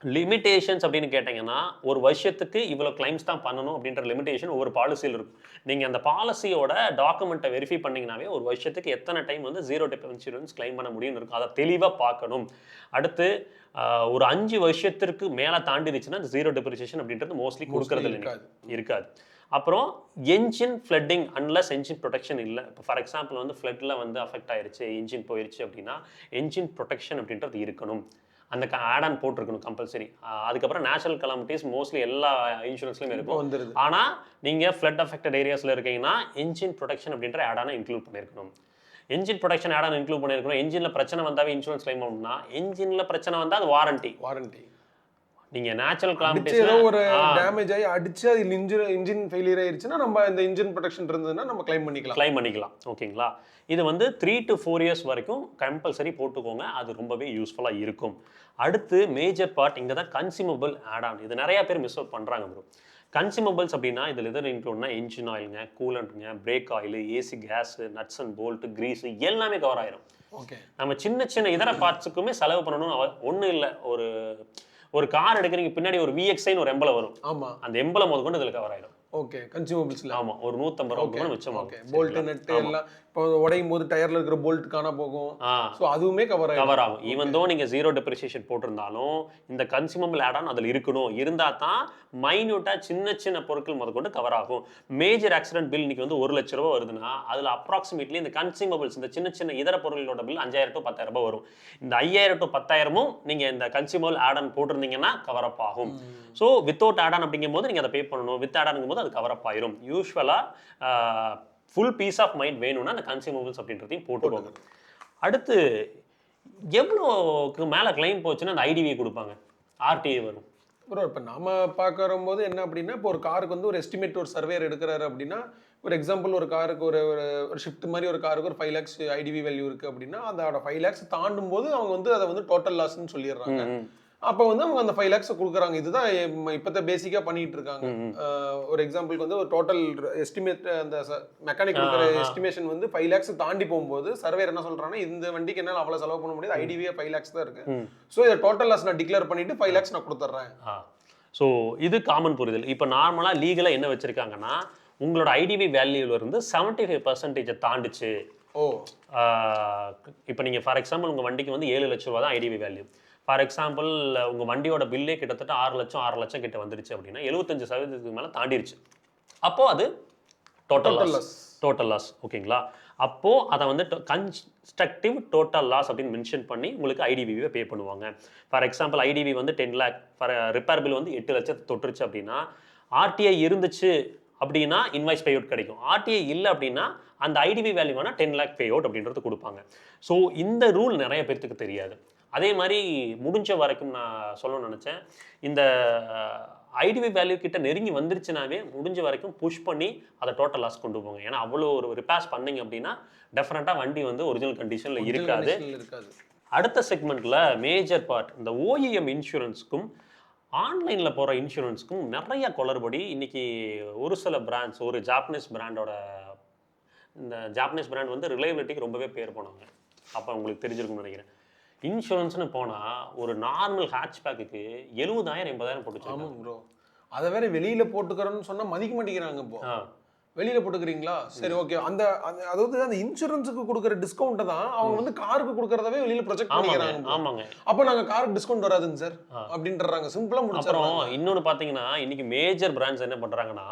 S1: லிமிடேஷன்ஸ் அப்படின்னு கேட்டிங்கன்னா ஒரு வருஷத்துக்கு இவ்வளோ கிளைம்ஸ் தான் பண்ணணும் அப்படின்ற லிமிடேஷன் ஒவ்வொரு பாலிசியில் இருக்கும். நீங்கள் அந்த பாலிசியோட டாக்குமெண்ட்டை வெரிஃபை பண்ணிங்கனாவே ஒரு வருஷத்துக்கு எத்தனை டைம் வந்து ஜீரோ டெப் இன்சூரன்ஸ் கிளைம் பண்ண முடியும்னு இருக்கும். அதை தெளிவாக பார்க்கணும். அடுத்து ஒரு 5 வருஷத்திற்கு மேலே தாண்டிடுச்சுன்னா இந்த ஜீரோ டெப்ரிசியேஷன் அப்படின்றது மோஸ்ட்லி கொடுக்கறது இருக்காது. அப்புறம் engine flooding unless engine protection இல்லை. இப்போ ஃபார் எக்ஸாம்பிள் வந்து ஃப்ளட்டில் வந்து அஃபெக்ட் ஆயிடுச்சு, என்ஜின் போயிடுச்சு அப்படின்னா என்ஜின் ப்ரொடெக்ஷன் அப்படின்றது இருக்கணும். அந்த ஆட் ஆன் போட்டிருக்கணும் கம்பல்சரி. அதுக்கப்புறம் நேச்சுரல் கலாமிட்டிஸ் மோஸ்ட்லி எல்லா இன்சூரன்ஸ்லையும் இருக்கும். ஆனால் நீங்கள் ஃப்ளட் அஃபெக்டட் ஏரியாஸில் இருக்கீங்கன்னா என்ஜின் ப்ரொடெக்ஷன் அப்படின்ற ஆட் ஆனை இன்க்ளூட் பண்ணியிருக்கணும். Engine protection add on include பண்ணியிருக்கணும். என்ஜினில் பிரச்சனை வந்தாவே இன்சூரன்ஸ் கிளைம் பண்ணணும்னா என்ஜினில் பிரச்சனை வந்தால் அது வாரண்டி. நீங்க நேச்சுரல் கலாமிட்டிஸ்
S2: ஏதோ ஒரு டேமேஜ் ஆகி அடிச்சு அது இன்ஜின் ஃபெயிலியர் ஆயிருச்சுன்னா நம்ம இந்த இன்ஜின் ப்ரொடெக்ஷன் இருந்ததுன்னா நம்ம கிளைம் பண்ணிக்கலாம். ஓகேங்களா?
S1: இது வந்து 3 to 4 years வரைக்கும் கம்பல்சரி போட்டுக்கோங்க. அது ரொம்பவே யூஸ்ஃபுல்லாக இருக்கும். அடுத்து மேஜர் பார்ட் இங்கே தான் கன்சியூமபிள் ஆட் ஆன். இது நிறைய பேர் மிஸ் அவுட் பண்ணுறாங்க ப்ரோ. கன்சியூமபிள்ஸ் அப்படின்னா இதில் எதில் இன்க்ளூட்னா இன்ஜின் ஆயிலுங்க, கூலண்ட்டுங்க, brake oil, AC gas, nuts and bolt, grease எல்லாமே கவர் ஆயிரும்.
S2: ஓகே,
S1: நம்ம சின்ன சின்ன இதர பார்ட்ஸுக்குமே செலவு பண்ணணும் ஒன்றும் இல்லை. ஒரு கார் எடுக்கிறீங்க பின்னாடி ஒரு VXIன்னு ஒரு எம்பளம் வரும்.
S2: ஆமா,
S1: அந்த எம்பளம் முதல் கொண்டு இதில் கவர் ஆயிடும்.
S2: ஓகே, கன்சியூமபிள்ஸ்ல.
S1: ஆமா, ஒரு 150 ரூபாய் மிச்சம்.
S2: ஓகே, போல்ட் நட் எல்லாம் இப்போ உடையும் போது டயர்ல இருக்கிற போல்ட் காண போகும். சோ அதுவுமே கவர்
S1: ஆகும். ஈவன் தோ நீங்க ஜீரோ டெப்ரிசியேஷன் போட்டிருந்தாலும் இந்த கன்சியூமபிள் ஆட் ஆன் அதில் இருக்கணும். இருந்தா தான் மைன்யூட்டா சின்ன சின்ன பொருட்கள் முதற்கொண்டு கவர் ஆகும். மேஜர் ஆக்சிடென்ட் பில் இன்னைக்கு வந்து 1 லட்ச ரூபாய் வருதுன்னா அதுல அப்ராக்சிமேட்லி இந்த கன்சியூமபிள்ஸ் இந்த சின்ன சின்ன இதர பொருட்களோட பில் 5,000 to 10,000 ரூபாய் வரும். இந்த 5,000 to 10,000 நீங்க இந்த கன்சியூமபிள் ஆட் ஆன் போட்டிருந்தீங்கன்னா கவர் அப் ஆகும். ஸோ வித்தவுட் ஆட் ஆன் அப்படிங்கும் போது நீங்க அதை பே பண்ணணும். வித் ஆட் ஆன் போது அது கவர் அப் ஆயிரும். யூஸ்வலா ஃபுல் பீஸ் ஆஃப் மைண்ட் வேணும்னா அந்த கன்சியூமபிள்ஸ் அப்படின்றதையும் போட்டுக்கோங்க. அடுத்து எவ்வளோக்கு மேலே கிளைம் போச்சுன்னா அந்த ஐடிவி கொடுப்பாங்க, ஆர்டிஐ வரும்.
S2: ப்ரோ இப்போ நம்ம பார்க்குற போது என்ன அப்படின்னா இப்போ ஒரு காருக்கு வந்து ஒரு எஸ்டிமேட் ஒரு சர்வேர் எடுக்கிறாரு அப்படின்னா ஒரு எக்ஸாம்பிள் ஒரு காருக்கு ஒரு ஷிஃப்ட் மாதிரி ஒரு காருக்கு ஒரு 5 lakhs ஐடிவி வேல்யூ இருக்குது அப்படின்னா அதோட 5 lakhs தாண்டும் போது அவங்க வந்து அதை வந்து டோட்டல் லாஸ்ன்னு சொல்லிடுறாங்க. அப்போ வந்து அவங்க அந்த 5 lakhs கொடுக்குறாங்க. இதுதான் இப்போத்த பேசிக்காக பண்ணிட்டு இருக்காங்க. ஒரு எக்ஸாம்பிளுக்கு வந்து ஒரு டோட்டல் எஸ்டிமேட் அந்த மெக்கானிக் கொடுக்குற எஸ்டிமேஷன் வந்து 5 lakhs தாண்டி போகும்போது சர்வேர் என்ன சொல்றாங்கன்னா இந்த வண்டிக்கு என்னால் அவ்வளோ செலவு பண்ண முடியாது, ஐடிவியே 5 lakhs தான் இருக்கு, ஸோ இதை டோட்டல் லாஸ் நான் டிக்ளேர் பண்ணிட்டு 5 lakhs நான் கொடுத்துட்றேன்.
S1: ஸோ இது காமன் புரிதல். இப்போ நார்மலாக லீகலாக என்ன வச்சிருக்காங்கன்னா உங்களோட ஐடிவி வேல்யூலேருந்து 75% தாண்டிச்சு. இப்போ நீங்கள் ஃபார் எக்ஸாம்பிள் உங்கள் வண்டிக்கு வந்து 7 லட்ச ரூபா தான் ஐடிவி வேல்யூ. ஃபார் எக்ஸாம்பிள் உங்கள் வண்டியோட பில்லே கிட்டத்தட்ட 6 லட்சம் கிட்ட வந்துருச்சு அப்படின்னா 75% மேலே தாண்டிருச்சு. அப்போது அது டோட்டல் லாஸ். ஓகேங்களா? அப்போது அதை வந்து கன்ஸ்ட்ரக்டிவ் டோட்டல் லாஸ் அப்படின்னு மென்ஷன் பண்ணி உங்களுக்கு ஐடிவியை பே பண்ணுவாங்க. ஃபார் எக்ஸாம்பிள் ஐடிவி வந்து 10 lakh, ரிப்பேர் பில் வந்து 8 லட்சத்தை தொட்டுருச்சு அப்படின்னா ஆர்டிஐ இருந்துச்சு அப்படின்னா இன்வாய்ஸ் பே அவுட் கிடைக்கும். ஆர்டிஐ இல்லை அப்படின்னா அந்த ஐடிவி வேல்யூவான 10 lakh பே அவுட் அப்படின்றது கொடுப்பாங்க. ஸோ இந்த ரூல் நிறைய பேர்த்துக்கு தெரியாது. அதே மாதிரி முடிஞ்ச வரைக்கும் நான் சொல்லணும்னு நினச்சேன், இந்த ஐடிவி வேல்யூ கிட்ட நெருங்கி வந்துருச்சுனாவே முடிஞ்ச வரைக்கும் புஷ் பண்ணி அதை டோட்டல் லாஸ் கொண்டு போங்க. ஏன்னா அவ்வளோ ஒரு ரிப்பேர்ஸ் பண்ணீங்க அப்படின்னா டெஃபினட்டாக வண்டி வந்து ஒரிஜினல் கண்டிஷனில் இருக்காது. அடுத்த செக்மெண்ட்டில் மேஜர் பார்ட் இந்த ஓஇஎம் இன்சூரன்ஸ்க்கும் ஆன்லைனில் போகிற இன்சூரன்ஸ்க்கும் நிறைய குளறுபடி. இன்றைக்கி ஒரு சில பிராண்ட்ஸ், ஒரு ஜாப்பனீஸ் பிராண்டோட, இந்த ஜாப்பனீஸ் பிராண்ட் வந்து ரிலையபிலிட்டிக்கு ரொம்பவே பேர் போனாங்க. அப்போ உங்களுக்கு தெரிஞ்சிருக்கும்னு நினைக்கிறேன். இன்சூரன்ஸ்னு போனால் ஒரு நார்மல் ஹேட்ச்பேக்கு 70,000 80,000 போட்டு.
S2: ஆமாம் ப்ரோ, அதை வேற வெளியில் போட்டுக்கிறோன்னு சொன்னால் மதிக்க மாட்டேங்கிறாங்க. இப்போ வெளியில் போட்டுக்கிறீங்களா, சரி ஓகே. அந்த அதாவது அந்த இன்சூரன்ஸுக்கு கொடுக்குற டிஸ்கவுண்ட்டை தான் அவங்க வந்து காருக்கு கொடுக்குறதவே வெளியில் ப்ரொஜெக்ட் பண்ணிக்கிறாங்க.
S1: ஆமாங்க,
S2: அப்போ நாங்கள் காருக்கு டிஸ்கவுண்ட் வராதுங்க சார் அப்படின்றாங்க. சிம்பிளாக முடிச்சிடறோம்.
S1: இன்னொன்று பார்த்தீங்கன்னா இன்னைக்கு மேஜர் பிராண்ட்ஸ் என்ன பண்ணுறாங்கன்னா,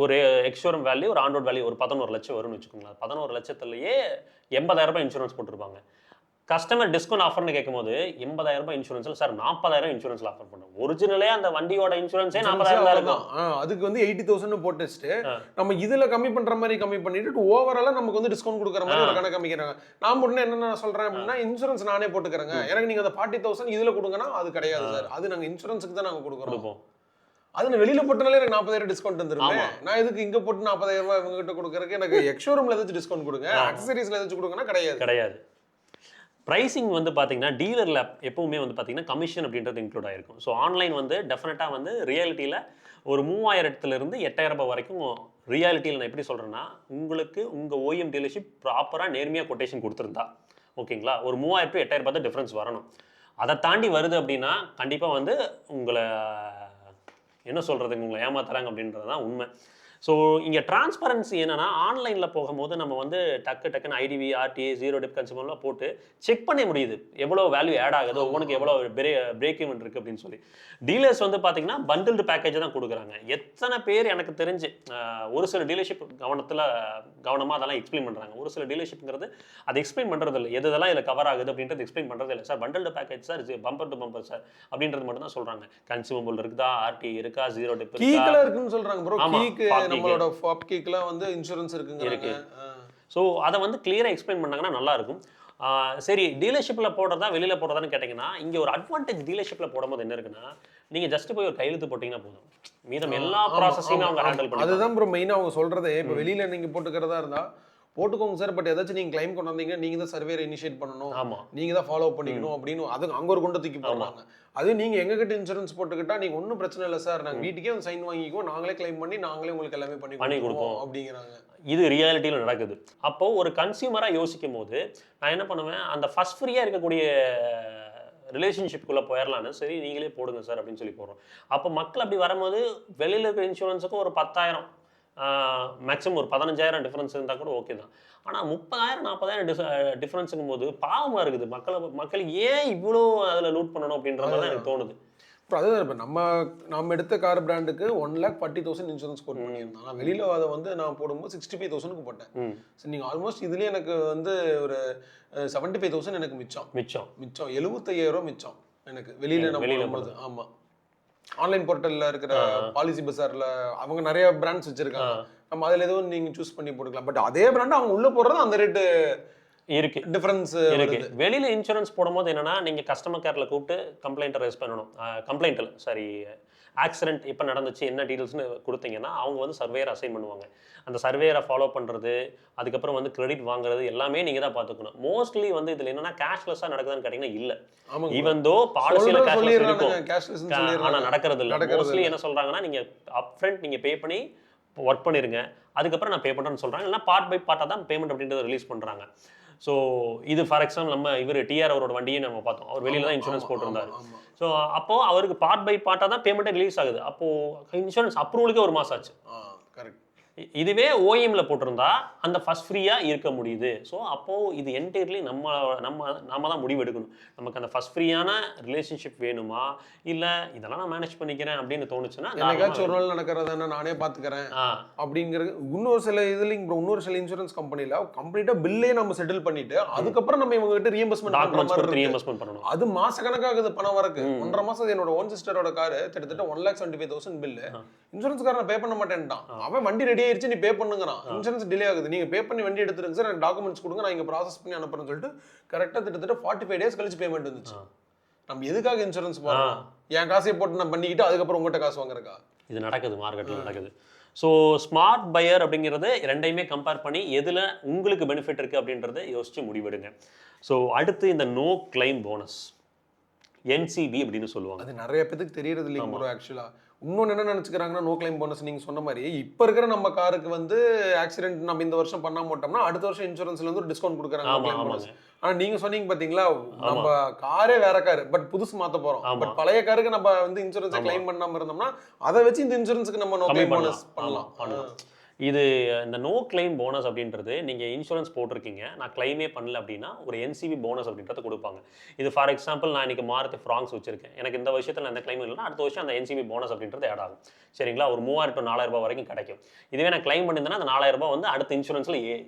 S1: ஒரு எக்ஸ்ஷோரூம் வேல்யூ, ஒரு ஆன் ரோட் வேல்யூ ஒரு 11 லட்சம் வரும்னு வச்சுக்கோங்களேன். 11 லட்சத்துலேயே 80,000 ரூபாய் இன்சூரன்ஸ் போட்டிருப்பாங்க. கஸ்டமர் டிஸ்கவுண்ட் ஆஃபர்னு கேட்கும்போது 80,000 ரூபாய் இன்சூரன்ஸ்ல சார் 40,000 இன்சூரன்ஸ்ல ஆஃபர் பண்ணுறோம். ஒரிஜினலே அந்த வண்டியோட இன்சூரன்ஸே 40,000 தான் இருக்கும்.
S2: அதுக்கு வந்து 80,000 போட்டு வச்சுட்டு நம்ம இதுல கம்மி பண்ற மாதிரி கம்மி பண்ணிட்டு ஓவராலா நமக்கு வந்து டிஸ்கவுண்ட் கொடுக்குற மாதிரி ஒரு கணக்கு காமிக்கிறாங்க. நான் உடனே என்ன சொல்றேன் அப்படின்னா, இன்சூரன்ஸ் நானே போட்டுக்கிறேங்க, எனக்கு நீங்க அந்த 40,000 இதுல கொடுங்கன்னா அது கிடையாது சார், அது நாங்க இன்சூரன்ஸுக்கு தான் நாங்க கொடுக்குறோம். அது நான் வெளியில போட்டனாலே எனக்கு 40,000 டிஸ்கவுண்ட் வந்துருமே. நான் இதுக்கு இங்க போட்டு 40,000 ரூபாய் இவங்க கிட்ட கொடுக்கறதுக்கு எனக்கு எக்ஸ்ஷோரூம்ல ஏதாச்சும் டிஸ்கவுண்ட் கொடுங்க, அக்சசரிஸ்ல ஏதாச்சும் கொடுங்கன்னா கிடையாது.
S1: ப்ரைசிங் வந்து பார்த்தீங்கன்னா டீலரில் எப்பவுமே வந்து பார்த்தீங்கன்னா கமிஷன் அப்படின்றது இன்க்ளூட் ஆகிருக்கும். ஸோ ஆன்லைன் வந்து டெஃபினட்டாக வந்து ரியாலிட்டியில் ஒரு 3,000 8,000 ரூபாய் வரைக்கும் ரியாலிட்டியில் நான் எப்படி சொல்கிறேன்னா, உங்களுக்கு உங்கள் ஓஎம் டீலர்ஷிப் ப்ராப்பராக நேர்மையாக கொட்டேஷன் கொடுத்துருந்தா ஓகேங்களா, ஒரு 3,000 to 8,000 ரூபாய் தான் டிஃப்ரென்ஸ் வரணும். அதை தாண்டி வருது அப்படின்னா கண்டிப்பாக வந்து உங்களை என்ன சொல்கிறதுங்க, உங்களை ஏமாத்துறாங்க அப்படின்றது தான் உண்மை. ஸோ இங்கே டிரான்ஸ்பரன்சி என்னென்னா, ஆன்லைனில் போகும்போது நம்ம வந்து டக்குன்னு ஐடிவி, ஆர்டிஏ, ஜீரோ டெப் கன்சூமர்லாம் போட்டு செக் பண்ண முடியுது எவ்வளோ வேல்யூ ஆட் ஆகுது, உனக்கு எவ்வளோ பிரேக் ஈவன் இருக்குது அப்படின்னு சொல்லி. டீலர்ஸ் வந்து பார்த்தீங்கன்னா பண்டில்டு பேக்கேஜ் தான் கொடுக்குறாங்க. எத்தனை பேர் எனக்கு தெரிஞ்சு ஒரு சில டீலர்ஷிப் கவனமாக அதெல்லாம் எக்ஸ்பிளைன் பண்ணுறாங்க. ஒரு சில டீலர்ஷிப்ங்கிறது அதை எக்ஸ்பிளைன் பண்ணுறது இல்லை, எதெல்லாம் இதில் கவர் ஆகுது அப்படின்றது எக்ஸ்பிளைன் பண்ணுறது இல்லை. Sir bundled package sir, bumper to bumper sir அப்படின்றது மட்டும் தான் சொல்கிறாங்க. கன்சூமபிள் இருக்குதா, ஆர்டிஏ இருக்கா, ஜீரோ டெப்
S2: இருக்குன்னு சொல்கிறாங்க ப்ரோ. நம்மளோட ஃபாப் கேக்லாம் வந்து இன்சூரன்ஸ் இருக்கு.
S1: ஸோ அதை வந்து கிளியராக எக்ஸ்பிளைன் பண்ணாங்கன்னா நல்லா இருக்கும். சரி, டீலர்ஷிப்பில் போடுறதா வெளியில் போடுறதான்னு கேட்டிங்கன்னா, இங்கே ஒரு அட்வான்டேஜ் டீலர்ஷிப்பில் போடும்போது என்ன இருக்குன்னா, நீங்கள் ஜஸ்ட் போய் ஒரு கையெழுத்து போட்டிங்கன்னா போதும், மீதம் எல்லா ப்ராசஸையும் அவங்க ஹேண்டில் பண்ணி.
S2: அதுதான் ப்ரோ மெயினாக அவங்க சொல்கிறதே. இப்போ வெளியில் நீங்கள் போட்டுக்கிறதா இருந்தால் போட்டுக்கோங்க சார், பட் ஏதாச்சும் நீங்கள் கிளைம் கொண்டு வந்தீங்க, நீங்கள் தான் சர்வேரை இனிஷியேட் பண்ணணும்,
S1: ஆமாம் நீங்கள்
S2: தான் ஃபாலோ பண்ணிக்கணும் அப்படின்னு அது அங்கே ஒரு கொண்டு தூக்கி போடுவாங்க. அது நீங்கள் எங்ககிட்ட இன்சூரன்ஸ் போட்டுக்கிட்டா நீங்கள் ஒன்றும் பிரச்சனை இல்லை சார், நாங்கள் வீட்டுக்கே வந்து சைன் வாங்கிக்குவோம், நாங்களே கிளைம் பண்ணி நாங்களே உங்களுக்கு எல்லாமே பண்ணி கொடுப்போம் அப்படிங்கிறாங்க.
S1: இது ரியாலிட்டியில் நடக்குது. அப்போது ஒரு கன்சியூமராக யோசிக்கும் போது நான் என்ன பண்ணுவேன், அந்த ஃபர்ஸ்ட் ஃப்ரீயாக இருக்கக்கூடிய ரிலேஷன்ஷிப்புக்குள்ளே போயிடலான்னு, சரி நீங்களே போடுங்க சார் அப்படின்னு சொல்லி போடுறோம். அப்போ மக்கள் அப்படி வரும்போது வெளியில் இருக்கிற இன்சூரன்ஸுக்கும் ஒரு 10,000 மேக்ஸிமம் ஒரு 15,000 டிஃப்ரென்ஸ் இருந்தால் கூட ஓகே தான். ஆனால் 30,000 40,000 டிஃப்ரென்ஸுங்கும் போது பாவமாக இருக்குது. மக்கள் ஏன் இவ்வளோ அதில் லூட் பண்ணணும் அப்படின்ற மாதிரி தான் எனக்கு தோணுது.
S2: இப்போ அதுதான், இப்போ நம்ம எடுத்த கார் பிராண்டுக்கு 1,40,000 இன்சூரன்ஸ் கோட் பண்ணியிருந்தோம். நான் வெளியில் அதை வந்து நான் போடும்போது 65,000க்கு போட்டேன். சரி, நீங்கள் ஆல்மோஸ்ட் இதுலேயே எனக்கு வந்து ஒரு 75,000 எனக்கு மிச்சம் 75,000 மிச்சம் எனக்கு வெளியில் நான் போடும்போது. ஆமாம், ஆன்லைன் போர்ட்டலில் இருக்கிற பாலிசி பஸாரில் அவங்க நிறைய பிராண்ட்ஸ் வச்சுருக்காங்க. நம்ம அதில் எதுவும் நீங்கள் சூஸ் பண்ணி போட்டுக்கலாம். பட் அதே பிராண்ட் அவங்க உள்ளே போடுறது அந்த ரேட்டு
S1: இருக்கு,
S2: டிஃபரன்ஸ்
S1: இருக்கு. வெளியில இன்சூரன்ஸ் போடும்போது என்னன்னா, நீங்க கஸ்டமர் கேர்ல கூப்பிட்டு கம்ப்ளைண்ட் ரைஸ் பண்ணணும். கம்ப்ளைண்ட்ல சாரி ஆக்சிடென்ட் இப்போ நடந்துச்சு என்ன டீடைல்ஸ்னு கொடுத்தீங்கன்னா அவங்க வந்து சர்வேயர் அசைன் பண்ணுவாங்க. அந்த சர்வேயரை ஃபாலோ பண்ணுறது, அதுக்கப்புறம் வந்து கிரெடிட் வாங்குறது எல்லாமே நீங்கள் தான் பார்த்துக்கணும். மோஸ்ட்லி வந்து இதில் என்னன்னா கேஷ்லெஸ்ஸாக நடக்குதுன்னு கேட்டிங்கன்னா இல்லை. ஈவன் தோ பாலிசியில் கேஷ்லெஸ் இருக்கும், ஆனால் நடக்கிறது இல்லை. மோஸ்ட்லி என்ன சொல்கிறாங்கன்னா, நீங்கள் அப்ஃப்ரண்ட் நீங்கள் பே பண்ணி ஒர்க் பண்ணிருங்க, அதுக்கப்புறம் நான் பே பண்ணுறேன்னு சொல்கிறாங்க. இல்லைனா பார்ட் பை பார்ட்டாக தான் பேமெண்ட் அப்படின்றத ரிலீஸ் பண்ணுறாங்க. ஸோ இது ஃபார் எக்ஸாம்பிள் நம்ம டிஆர் அவரோட வண்டியை நம்ம பார்த்தோம். அவர் வெளியில் தான் இன்சூரன்ஸ் போட்டிருந்தார். ஸோ அப்போது அவருக்கு பார்ட் பை பார்ட்டாக தான் பேமெண்ட்டே ரிலீஸ் ஆகுது. அப்போது இன்சூரன்ஸ் அப்ரூவலுக்கே ஒரு மாதம் ஆச்சு.
S2: கரெக்ட்.
S1: இதுவே ஓஎம்ல போட்டிருந்தா அந்த ஃபர்ஸ்ட் ஃப்ரீயாக இருக்க முடியுது. ஸோ அப்போது இது என்டையர்லி நம்ம தான் முடிவு எடுக்கணும். நமக்கு அந்த ஃபர்ஸ்ட் ஃப்ரீயான ரிலேஷன்ஷிப் வேணுமா, இல்லை இதெல்லாம் நான் மேனேஜ் பண்ணிக்கிறேன் அப்படின்னு தோணுச்சுன்னா,
S2: எனக்காச்சும் ஒரு நாள் நடக்கிறத நானே பார்த்துக்கிறேன் அப்படிங்கிறது. இன்னொரு சில இன்சூரன்ஸ் கம்பெனியில் கம்ப்ளீட்டாக பில்லே நம்ம செட்டில் பண்ணிட்டு அதுக்கப்புறம் நம்ம இவங்க கிட்ட ரீஎம்பர்ஸ்மெண்ட் பண்ணணும். அது மாச கணக்காகுது பணம் வரக்கு. 1.5 மாசம் என்னோட ஓன் சிஸ்டரோட காரு கிட்டத்தட்ட 1,75,000 பில்லு இன்சூரன்ஸ் காரனை பே பண்ண மாட்டேன்ட்டான். அவன் வண்டி ரெடி ரெடி ஆயிடுச்சு நீ பே பண்ணுங்கறான். இன்சூரன்ஸ் டிலே ஆகுது. நீங்க பே பண்ணி வண்டி எடுத்துருங்க சார், எனக்கு டாக்குமெண்ட்ஸ் கொடுங்க, நான் இங்க ப்ராசஸ் பண்ணி அனுப்புறேன்னு சொல்லிட்டு கரெக்டா கிட்டத்தட்ட 45 டேஸ் கழிச்சு பேமெண்ட் வந்துச்சு. நம்ம எதுக்காக இன்சூரன்ஸ் போடுறோம்? என் காசையை போட்டு நான் பண்ணிக்கிட்டு அதுக்கப்புறம் உங்ககிட்ட காசு வாங்குறக்கா?
S1: இது நடக்குது, மார்க்கெட்டில் நடக்குது. ஸோ ஸ்மார்ட் பையர் அப்படிங்கிறது ரெண்டையுமே கம்பேர் பண்ணி எதில் உங்களுக்கு பெனிஃபிட் இருக்குது அப்படின்றத யோசிச்சு முடிவெடுங்க. ஸோ அடுத்து இந்த நோ கிளைம் போனஸ், NCB அப்படின்னு சொல்லுவாங்க.
S2: அது நிறைய பேருக்கு தெரியறது இல்லைங்க ப்ரோ. ஆக்சுவலா இன்னொன்று என்ன நினச்சிக்கிறாங்கன்னா, நோ கிளைம் போனஸ் நீங்கள் சொன்ன மாதிரி இப்போ இருக்கிற நம்ம காருக்கு வந்து ஆக்சிடென்ட் நம்ம இந்த வருஷம் பண்ணாம போட்டோம்னா அடுத்த வருஷம் இன்சூரன்ஸ்ல வந்து ஒரு டிஸ்கவுண்ட் கொடுக்குறாங்க. ஆனால் நீங்கள் சொன்னீங்க பார்த்தீங்களா, நம்ம காரே வேற காரு பட் புதுசு மாற்ற போகிறோம். பட் பழைய காருக்கு நம்ம வந்து இன்சூரன்ஸை கிளைம் பண்ணாமல் இருந்தோம்னா அதை வச்சு இந்த இன்சூரன்ஸுக்கு நம்ம நோ கிளைம் போனஸ் பண்ணலாம்.
S1: இது இந்த நோ கிளைம் போனஸ் அப்படின்றது நீங்கள் இன்சூரன்ஸ் போட்டிருக்கீங்க, நான் கிளைமே பண்ணல அப்படின்னா ஒரு NCB போனஸ் அப்படின்றத கொடுப்பாங்க. இது ஃபார் எக்ஸாம்பிள் நான் இன்னைக்கு மாருதி ஃப்ராங்ஸ் வச்சிருக்கேன், எனக்கு இந்த வருஷத்தில் எந்த கிளைம் இல்லைன்னா அடுத்த வருஷம் அந்த NCB போனஸ் அப்படின்றது ஆட் ஆகும். சரிங்களா? ஒரு 3000 to 4000 ரூபாய் வரைக்கும் கிடைக்கும். இதுவே நான் கிளைம் பண்ணியிருந்தேன்னா அந்த 4000 ரூபாய் வந்து அடுத்த இன்சூரன்ஸ்ல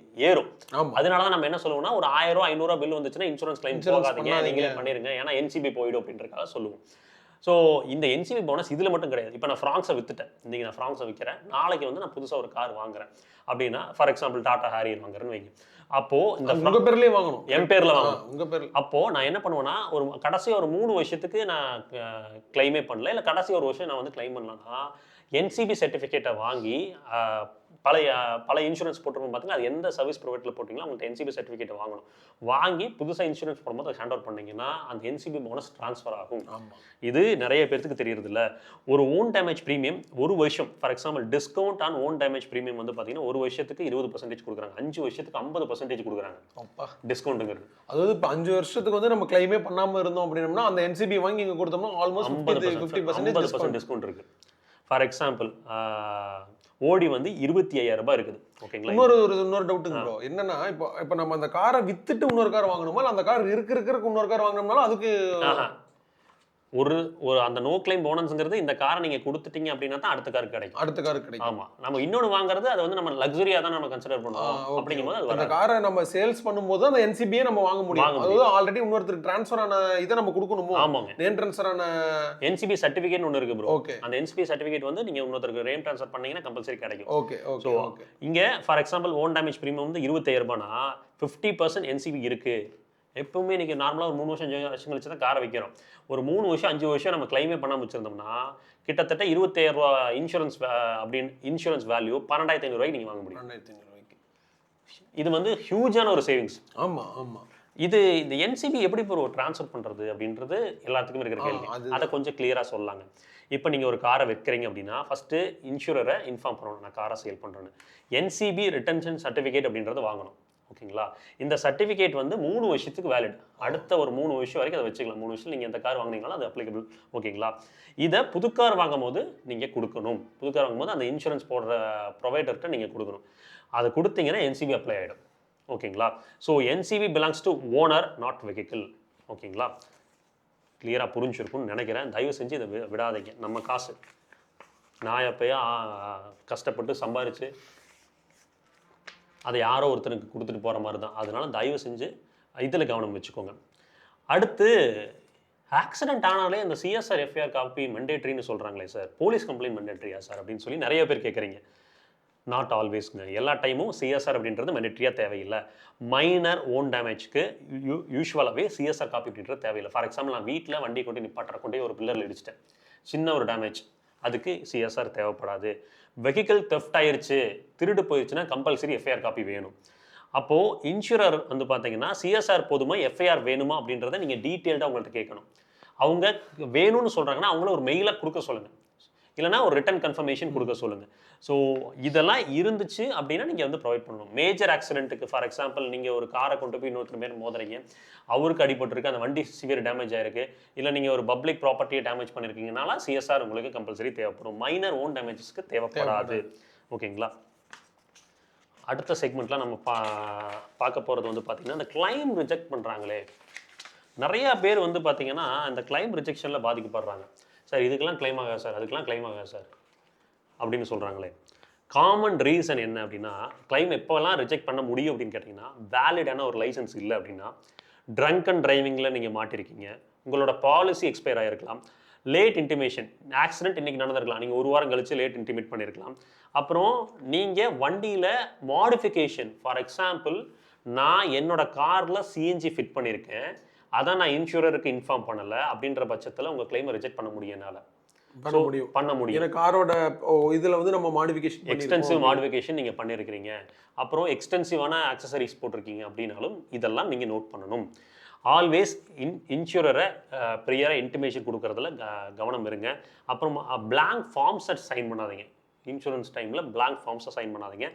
S1: ஏறும். அதனால தான் நம்ம என்ன சொல்லுவோம்னா, ஒரு 1000 ரூபாய் 500 ரூபாய் பில் வந்துச்சுன்னா இன்சூரன்ஸ் கிளைம் போகாதீங்க, நீங்களே பண்ணிருங்க, ஏன்னா NCB போயிடும் அப்படின்றக்காக சொல்லுவோம். ஸோ இந்த NCB போனஸ் இதில் மட்டும் கிடையாது. இப்போ நான் ஃப்ராங்ஸை வித்துட்டேன், இன்றைக்கி நான் ஃப்ராங்ஸை விற்கிறேன், நாளைக்கு வந்து நான் புதுசாக ஒரு கார் வாங்குறேன் அப்படின்னா, ஃபார் எக்ஸாம்பிள் டாடா ஹாரியர் வாங்குறேன்னு வைங்க. அப்போது இந்த
S2: உங்கள் பேர்லேயே வாங்கணும்,
S1: என் பேரில் வாங்கணும்.
S2: உங்கள் பேர்.
S1: அப்போது நான் என்ன பண்ணுவேன்னா, ஒரு கடைசி ஒரு 3 வருஷத்துக்கு நான் கிளைமே பண்ணல, இல்லை கடைசி ஒரு வருஷம் நான் வந்து கிளைம் பண்ணலாம்னா NCB சர்டிஃபிகேட்டை வாங்கி பல இன்சூரன்ஸ் போட்டிருக்கோம் பார்த்தீங்கன்னா, அது எந்த சர்வீஸ் ப்ரொவைடரில் போட்டிங்களோ அவங்கள்ட்ட NCB சர்டிஃபிகேட்டை வாங்கணும். வாங்கி புதுசாக இன்சூரன்ஸ் போடும்போது அதை ஹேண்ட் ஓவர் பண்ணிங்கன்னா அந்த NCB போனஸ் ட்ரான்ஸ்ஃபர் ஆகும். இது நிறைய பேருக்கு தெரியறது இல்லை. ஒரு ஓன் டேமேஜ் ப்ரீமியம் ஒரு வருஷம், for example discount on own damage premium வந்து பார்த்தீங்கன்னா ஒரு வருஷத்துக்கு 20% கொடுக்குறாங்க, 5 வருஷத்துக்கு 50% கொடுக்குறாங்க டிஸ்கவுண்ட்டுங்கிறது.
S2: அதாவது இப்போ 5 வருஷத்துக்கு வந்து நம்ம கிளைமே பண்ணாமல் இருந்தோம் அப்படின்னா அந்த NCB வாங்கி இங்கே கொடுத்தோம்னா ஆல்மோஸ்ட் 50%
S1: டிஸ்கவுண்ட் இருக்குது. ஃபார் எக்ஸாம்பிள் ஓடி வந்து 25,000 ரூபாய் இருக்குது. ஓகேங்களா?
S2: இன்னொரு டவுட்டுங்க ப்ரோ, என்னன்னா இப்போ நம்ம அந்த காரை வித்துட்டு இன்னொரு கார் வாங்கணுமா, இல்லை அந்த கார் இருக்கிறதுக்கு இன்னொரு கார் வாங்கணும்னாலும் அதுக்கு
S1: ஒரு அந்த நோ கிளைம் போனஸ்ங்கிறது இந்த காரை நீங்க கொடுத்துட்டீங்க அப்படின்னா தான் அடுத்த காருக்கு கிடைக்கும். ஆமா, நம்ம இன்னொன்னு வாங்குறது அது வந்து நம்ம லக்ஸரியா தான் நம்ம கன்சிடர் பண்ணுவோம். அப்படிங்கும்போது அது
S2: அந்த காரை நம்ம சேல்ஸ் பண்ணும்போது அந்த NCB நம்ம வாங்க முடியும். அதாவது ஆல்ரெடி இன்னொருத்தருக்கு ட்ரான்ஸ்ஃபர் ஆன இதை நம்ம கொடுக்கணுமோ?
S1: ஆமாங்க,
S2: நேம் ட்ரான்ஸ்ஃபர் ஆன
S1: NCB சர்டிஃபிகேட் ஒன்று இருக்கு ப்ரோ. அந்த NCB சர்டிஃபிகேட் வந்து நீங்க இன்னொருத்தருக்கு நேம் ட்ரான்ஸ்ஃபர் பண்ணீங்கன்னா கம்பல்சரி கிடைக்கும். ஸோ இங்க for example own damage premium வந்து 25,000 ரூபாய்னா 50% NCB இருக்கு. எப்பவுமே இன்னைக்கு நார்மலாக ஒரு 3 வருஷம் 5 வருஷம் கழிச்சு தான் காரை வைக்கிறோம். ஒரு 3 வருஷம் 5 வருஷம் நம்ம கிளைமே பண்ணாம வச்சிருந்தோம்னா கிட்டத்தட்ட 25,000 ரூபாய் இன்சூரன்ஸ் வேல்யூ 12,500 ரூபாய்க்கு நீங்க வாங்க முடியும்.
S2: 12,500 ரூபாய்க்கு.
S1: இது வந்து ஹியூஜான ஒரு சேவிங்ஸ்.
S2: ஆமா.
S1: இது இந்த NCB எப்படி ஒரு ட்ரான்ஸ்ஃபர் பண்றது அப்படின்றது எல்லாத்துக்குமே இருக்கிற கேள்வி. அதை கொஞ்சம் கிளியரா சொல்லலாங்க. இப்போ நீங்க ஒரு காரை விற்கிறீங்க அப்படின்னா ஃபர்ஸ்ட் இன்சூரரை இன்ஃபார்ம் பண்ணணும், நான் காரை சேல் பண்றேன்னு. NCB ரிட்டன்ஷன் சர்டிஃபிகேட் அப்படின்றத வாங்கணும். ஓகேங்களா? இந்த சர்டிஃபிகேட் வந்து 3 வருஷத்துக்கு வேலிட். அடுத்த ஒரு 3 வருஷம் வரைக்கும் அதை வச்சுக்கலாம். 3 வருஷம் நீங்கள் எந்த கார் வாங்கினீங்களோ அது அப்ளிகபிள். ஓகேங்களா? இதை புது கார் வாங்கும் போது நீங்கள் கொடுக்கணும். புது கார் வாங்கும்போது அந்த இன்சூரன்ஸ் போடுற ப்ரொவைடர்கிட்ட நீங்கள் கொடுக்கணும். அதை கொடுத்தீங்கன்னா NCB அப்ளை ஆகிடும். ஓகேங்களா? So NCB belongs to owner, not vehicle. ஓகேங்களா? கிளியராக புரிஞ்சிருக்கும்னு நினைக்கிறேன். தயவு செஞ்சு இதை விடாதீங்க. நம்ம காசு நான் எப்போயா கஷ்டப்பட்டு சம்பாரித்து அதை யாரோ ஒருத்தருக்கு கொடுத்துட்டு போகிற மாதிரி தான். அதனால தயவு செஞ்சு இதில் கவனம் வச்சுக்கோங்க. அடுத்து ஆக்சிடென்ட் ஆனாலே அந்த CSR FIR காப்பி மெண்டேட்ரின்னு சொல்கிறாங்களே சார், போலீஸ் கம்ப்ளைண்ட் மெண்டேட்ரியா சார் அப்படின்னு சொல்லி நிறைய பேர் கேட்குறீங்க. நாட் ஆல்வேஸ்ங்க. எல்லா டைமும் CSR அப்படின்றது மெண்டேட்ரியாக தேவையில்லை. மைனர் ஓன் டேமேஜ்க்கு யூஸ்வலாகவே CSR காப்பி அப்படின்றது தேவையில்லை. ஃபார் எக்ஸாம்பிள் நான் வீட்டில் வண்டி கொண்டு நிப்பாட்டுற கொண்டே ஒரு பில்லரில் இடிச்சிட்டேன், சின்ன ஒரு டேமேஜ், அதுக்கு CSR தேவைப்படாது. வெஹிக்கிள் தெஃப்ட் ஆயிடுச்சு, திருடு போயிடுச்சுன்னா கம்பல்சரி FIR காப்பி வேணும். அப்போது இன்சூரர் வந்து பார்த்தீங்கன்னா CSR போதுமா FIR வேணுமா அப்படின்றத நீங்கள் டீட்டெயில்டாக உங்கள்கிட்ட கேட்கணும். அவங்க வேணும்னு சொல்கிறாங்கன்னா அவங்கள ஒரு மெயிலாக கொடுக்க சொல்லுங்கள், இல்லைனா ஒரு ரிட்டன் கன்ஃபர்மேஷன் கொடுக்க சொல்லுங்கள். ஸோ இதெல்லாம் இருந்துச்சு அப்படின்னா நீங்கள் வந்து ப்ரொவைட் பண்ணணும். மேஜர் ஆக்சிடென்ட்டுக்கு ஃபார் எக்ஸாம்பிள் நீங்கள் ஒரு காரை கொண்டு போய் இன்னொருத்தர் பேர் மோதுறீங்க, அவருக்கு அடிபட்டிருக்கு, அந்த வண்டி சிவியர் டேமேஜ் ஆயிருக்கு, இல்லை நீங்கள் ஒரு பப்ளிக் ப்ராப்பர்ட்டியை டேமேஜ் பண்ணியிருக்கீங்கனால CSR உங்களுக்கு கம்பல்சரி தேவைப்படும். மைனர் ஓன் டேமேஜஸ்க்கு தேவைப்படாது. ஓகேங்களா? அடுத்த செக்மெண்ட்டில் நம்ம பார்க்க போகிறது வந்து பார்த்தீங்கன்னா இந்த கிளைம் ரிஜெக்ட் பண்ணுறாங்களே, நிறையா பேர் வந்து பார்த்தீங்கன்னா இந்த கிளைம் ரிஜெக்ஷனில் பாதிக்கப்படுறாங்க. சார் இதுக்கெல்லாம் கிளைம் ஆகாது சார், அதுக்கெல்லாம் கிளைம் ஆகாது சார் அப்படின்னு சொல்கிறாங்களே. காமன் ரீசன் என்ன அப்படின்னா, கிளைம் எப்போல்லாம் ரிஜெக்ட் பண்ண முடியும் அப்படின்னு கேட்டிங்கன்னா, வேலிடான ஒரு லைசன்ஸ் இல்லை அப்படின்னா, ட்ரங்க் அண்ட் டிரைவிங்கில் நீங்கள் மாட்டிருக்கீங்க, உங்களோட பாலிசி எக்ஸ்பயர் ஆகிருக்கலாம், லேட் இன்டிமேஷன், ஆக்சிடென்ட் இன்னைக்கு நடந்திருக்கலாம், நீங்கள் ஒரு வாரம் கழிச்சு லேட் இன்டிமேட் பண்ணியிருக்கலாம். அப்புறம் நீங்கள் வண்டியில் மாடிஃபிகேஷன், ஃபார் எக்ஸாம்பிள் நான் என்னோட காரில் சிஎன்ஜி ஃபிட் பண்ணியிருக்கேன், அதான் நான் இன்சூரருக்கு இன்ஃபார்ம் பண்ணலை அப்படின்ற பட்சத்தில் உங்கள் கிளைமை ரிஜெக்ட் பண்ண முடியும் என்னால். பண்ண முடியும்.
S2: ஏன்னா காரோட இதில் வந்து நம்ம மாடிஃபிகேஷன்
S1: எக்ஸ்டென்சிவ் மாடிஃபிகேஷன் நீங்கள் பண்ணியிருக்கிறீங்க, அப்புறம் எக்ஸ்டென்சிவான ஆக்சசரிஸ் போட்டிருக்கீங்க அப்படின்னாலும் இதெல்லாம் நீங்கள் நோட் பண்ணணும். ஆல்வேஸ் இன்சூரரை ப்ரியராக இன்டிமேஷன் கொடுக்கறதுல கவனம் இருங்க. அப்புறம் பிளாங்க் ஃபார்ம்ஸை சைன் பண்ணாதீங்க. இன்சூரன்ஸ் டைமில் பிளாங்க் ஃபார்ம்ஸை சைன் பண்ணாதீங்க.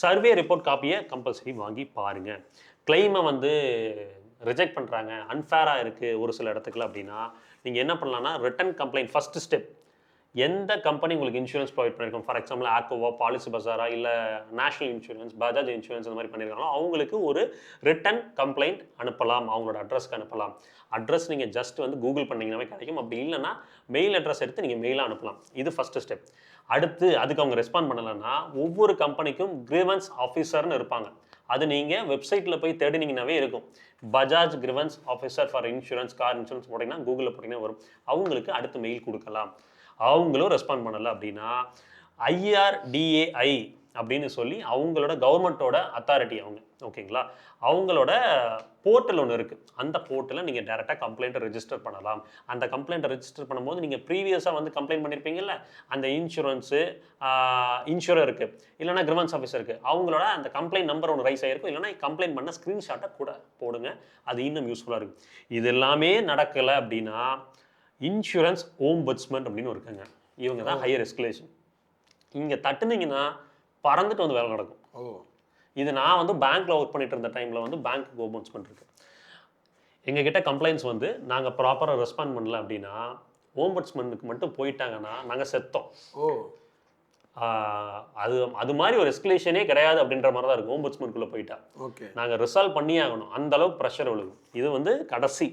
S1: சர்வே ரிப்போர்ட் காப்பியை கம்பல்சரி வாங்கி பாருங்கள். கிளைமை வந்து ரிஜெக்ட் பண்ணுறாங்க, அன்ஃபேராக இருக்குது ஒரு சில இடத்துக்குல அப்படின்னா நீங்கள் என்ன பண்ணலாம்னா ரிட்டன் கம்ப்ளைண்ட் ஃபஸ்ட் ஸ்டெப். எந்த கம்பெனி உங்களுக்கு இன்சூரன்ஸ் ப்ரொவைட் பண்ணியிருக்கோம், ஃபார் எக்ஸாம்பிள் ஆக்கோவா, பாலிசி பஜாரா, இல்லை நேஷனல் இன்சூரன்ஸ், பஜாஜ் இன்சூரன்ஸ் இந்த மாதிரி பண்ணியிருக்காங்களோ அவங்களுக்கு ஒரு ரிட்டன் கம்ப்ளைண்ட் அனுப்பலாம், அவங்களோட அட்ரஸ்க்கு அனுப்பலாம். அட்ரஸ் நீங்கள் ஜஸ்ட் வந்து கூகுள் பண்ணிங்கனாவே கிடைக்கும். அப்படி இல்லைன்னா மெயில் அட்ரஸ் எடுத்து நீங்கள் மெயிலாக அனுப்பலாம். இது ஃபஸ்ட்டு ஸ்டெப். அடுத்து அதுக்கு அவங்க ரெஸ்பாண்ட் பண்ணலைன்னா ஒவ்வொரு கம்பெனிக்கும் கிரீவன்ஸ் ஆஃபீஸர்னு இருப்பாங்க. அது நீங்கள் வெப்சைட்டில் போய் தேடினீங்கன்னாவே இருக்கும். Bajaj grievance officer for insurance, car insurance போட்டிங்கன்னா கூகுளில் போட்டிங்கன்னா வரும். அவங்களுக்கு அடுத்து மெயில் கொடுக்கலாம். அவங்களும் ரெஸ்பாண்ட் பண்ணலை அப்படின்னா IRDAI அப்படின்னு சொல்லி அவங்களோட கவர்மெண்ட்டோட அத்தாரிட்டி அவங்க, ஓகேங்களா, அவங்களோட போர்ட்டல் ஒன்று இருக்குது. அந்த போர்ட்டலில் நீங்கள் டேரெக்டாக கம்ப்ளைண்ட்டை ரெஜிஸ்டர் பண்ணலாம். அந்த கம்ப்ளைண்ட்டை ரெஜிஸ்டர் பண்ணும்போது நீங்கள் ப்ரீவியஸாக வந்து கம்ப்ளைண்ட் பண்ணியிருப்பீங்கல்ல, அந்த இன்சூரருக்கு இல்லைனா கிரிவன்ஸ் ஆஃபீஸருக்கு அவங்களோட அந்த கம்ப்ளைண்ட் நம்பர் ஒன்று ரைஸ் ஆகிருக்கும். இல்லைனா கம்ப்ளைண்ட் பண்ண ஸ்க்ரீன்ஷாட்டை கூட போடுங்க. அது இன்னும் யூஸ்ஃபுல்லாக இருக்கும். இது எல்லாமே நடக்கலை அப்படின்னா இன்சூரன்ஸ் ஓம்பட்ஸ்மன் அப்படின்னு இருக்குங்க. இவங்க தான் ஹையர் எஸ்கலேஷன். இங்கே தட்டுனீங்கன்னா பறந்துட்டு வந்து வேலை நடக்கும். இது நான் வந்து பேங்க்கில் ஒர்க் பண்ணிட்டு இருந்த டைமில் வந்து பேங்க் ஓம்பட்ஸ்மன் இருக்கு. எங்ககிட்ட கம்ப்ளைண்ட்ஸ் வந்து நாங்கள் ப்ராப்பராக ரெஸ்பாண்ட் பண்ணல அப்படின்னா ஓம்பட்ஸ்மனுக்கு மட்டும் போயிட்டாங்கன்னா நாங்கள் செத்தோம். அது மாதிரி ஒரு எஸ்கலேஷனே கிடையாது அப்படின்ற மாதிரி தான் இருக்கும். ஓம்பட்ஸ்மனுக்குள்ளே போயிட்டா நாங்கள் ரிசால்வ் பண்ணியே ஆகணும். அந்த அளவுக்கு ப்ரெஷர் விழுகும். இது வந்து கடைசி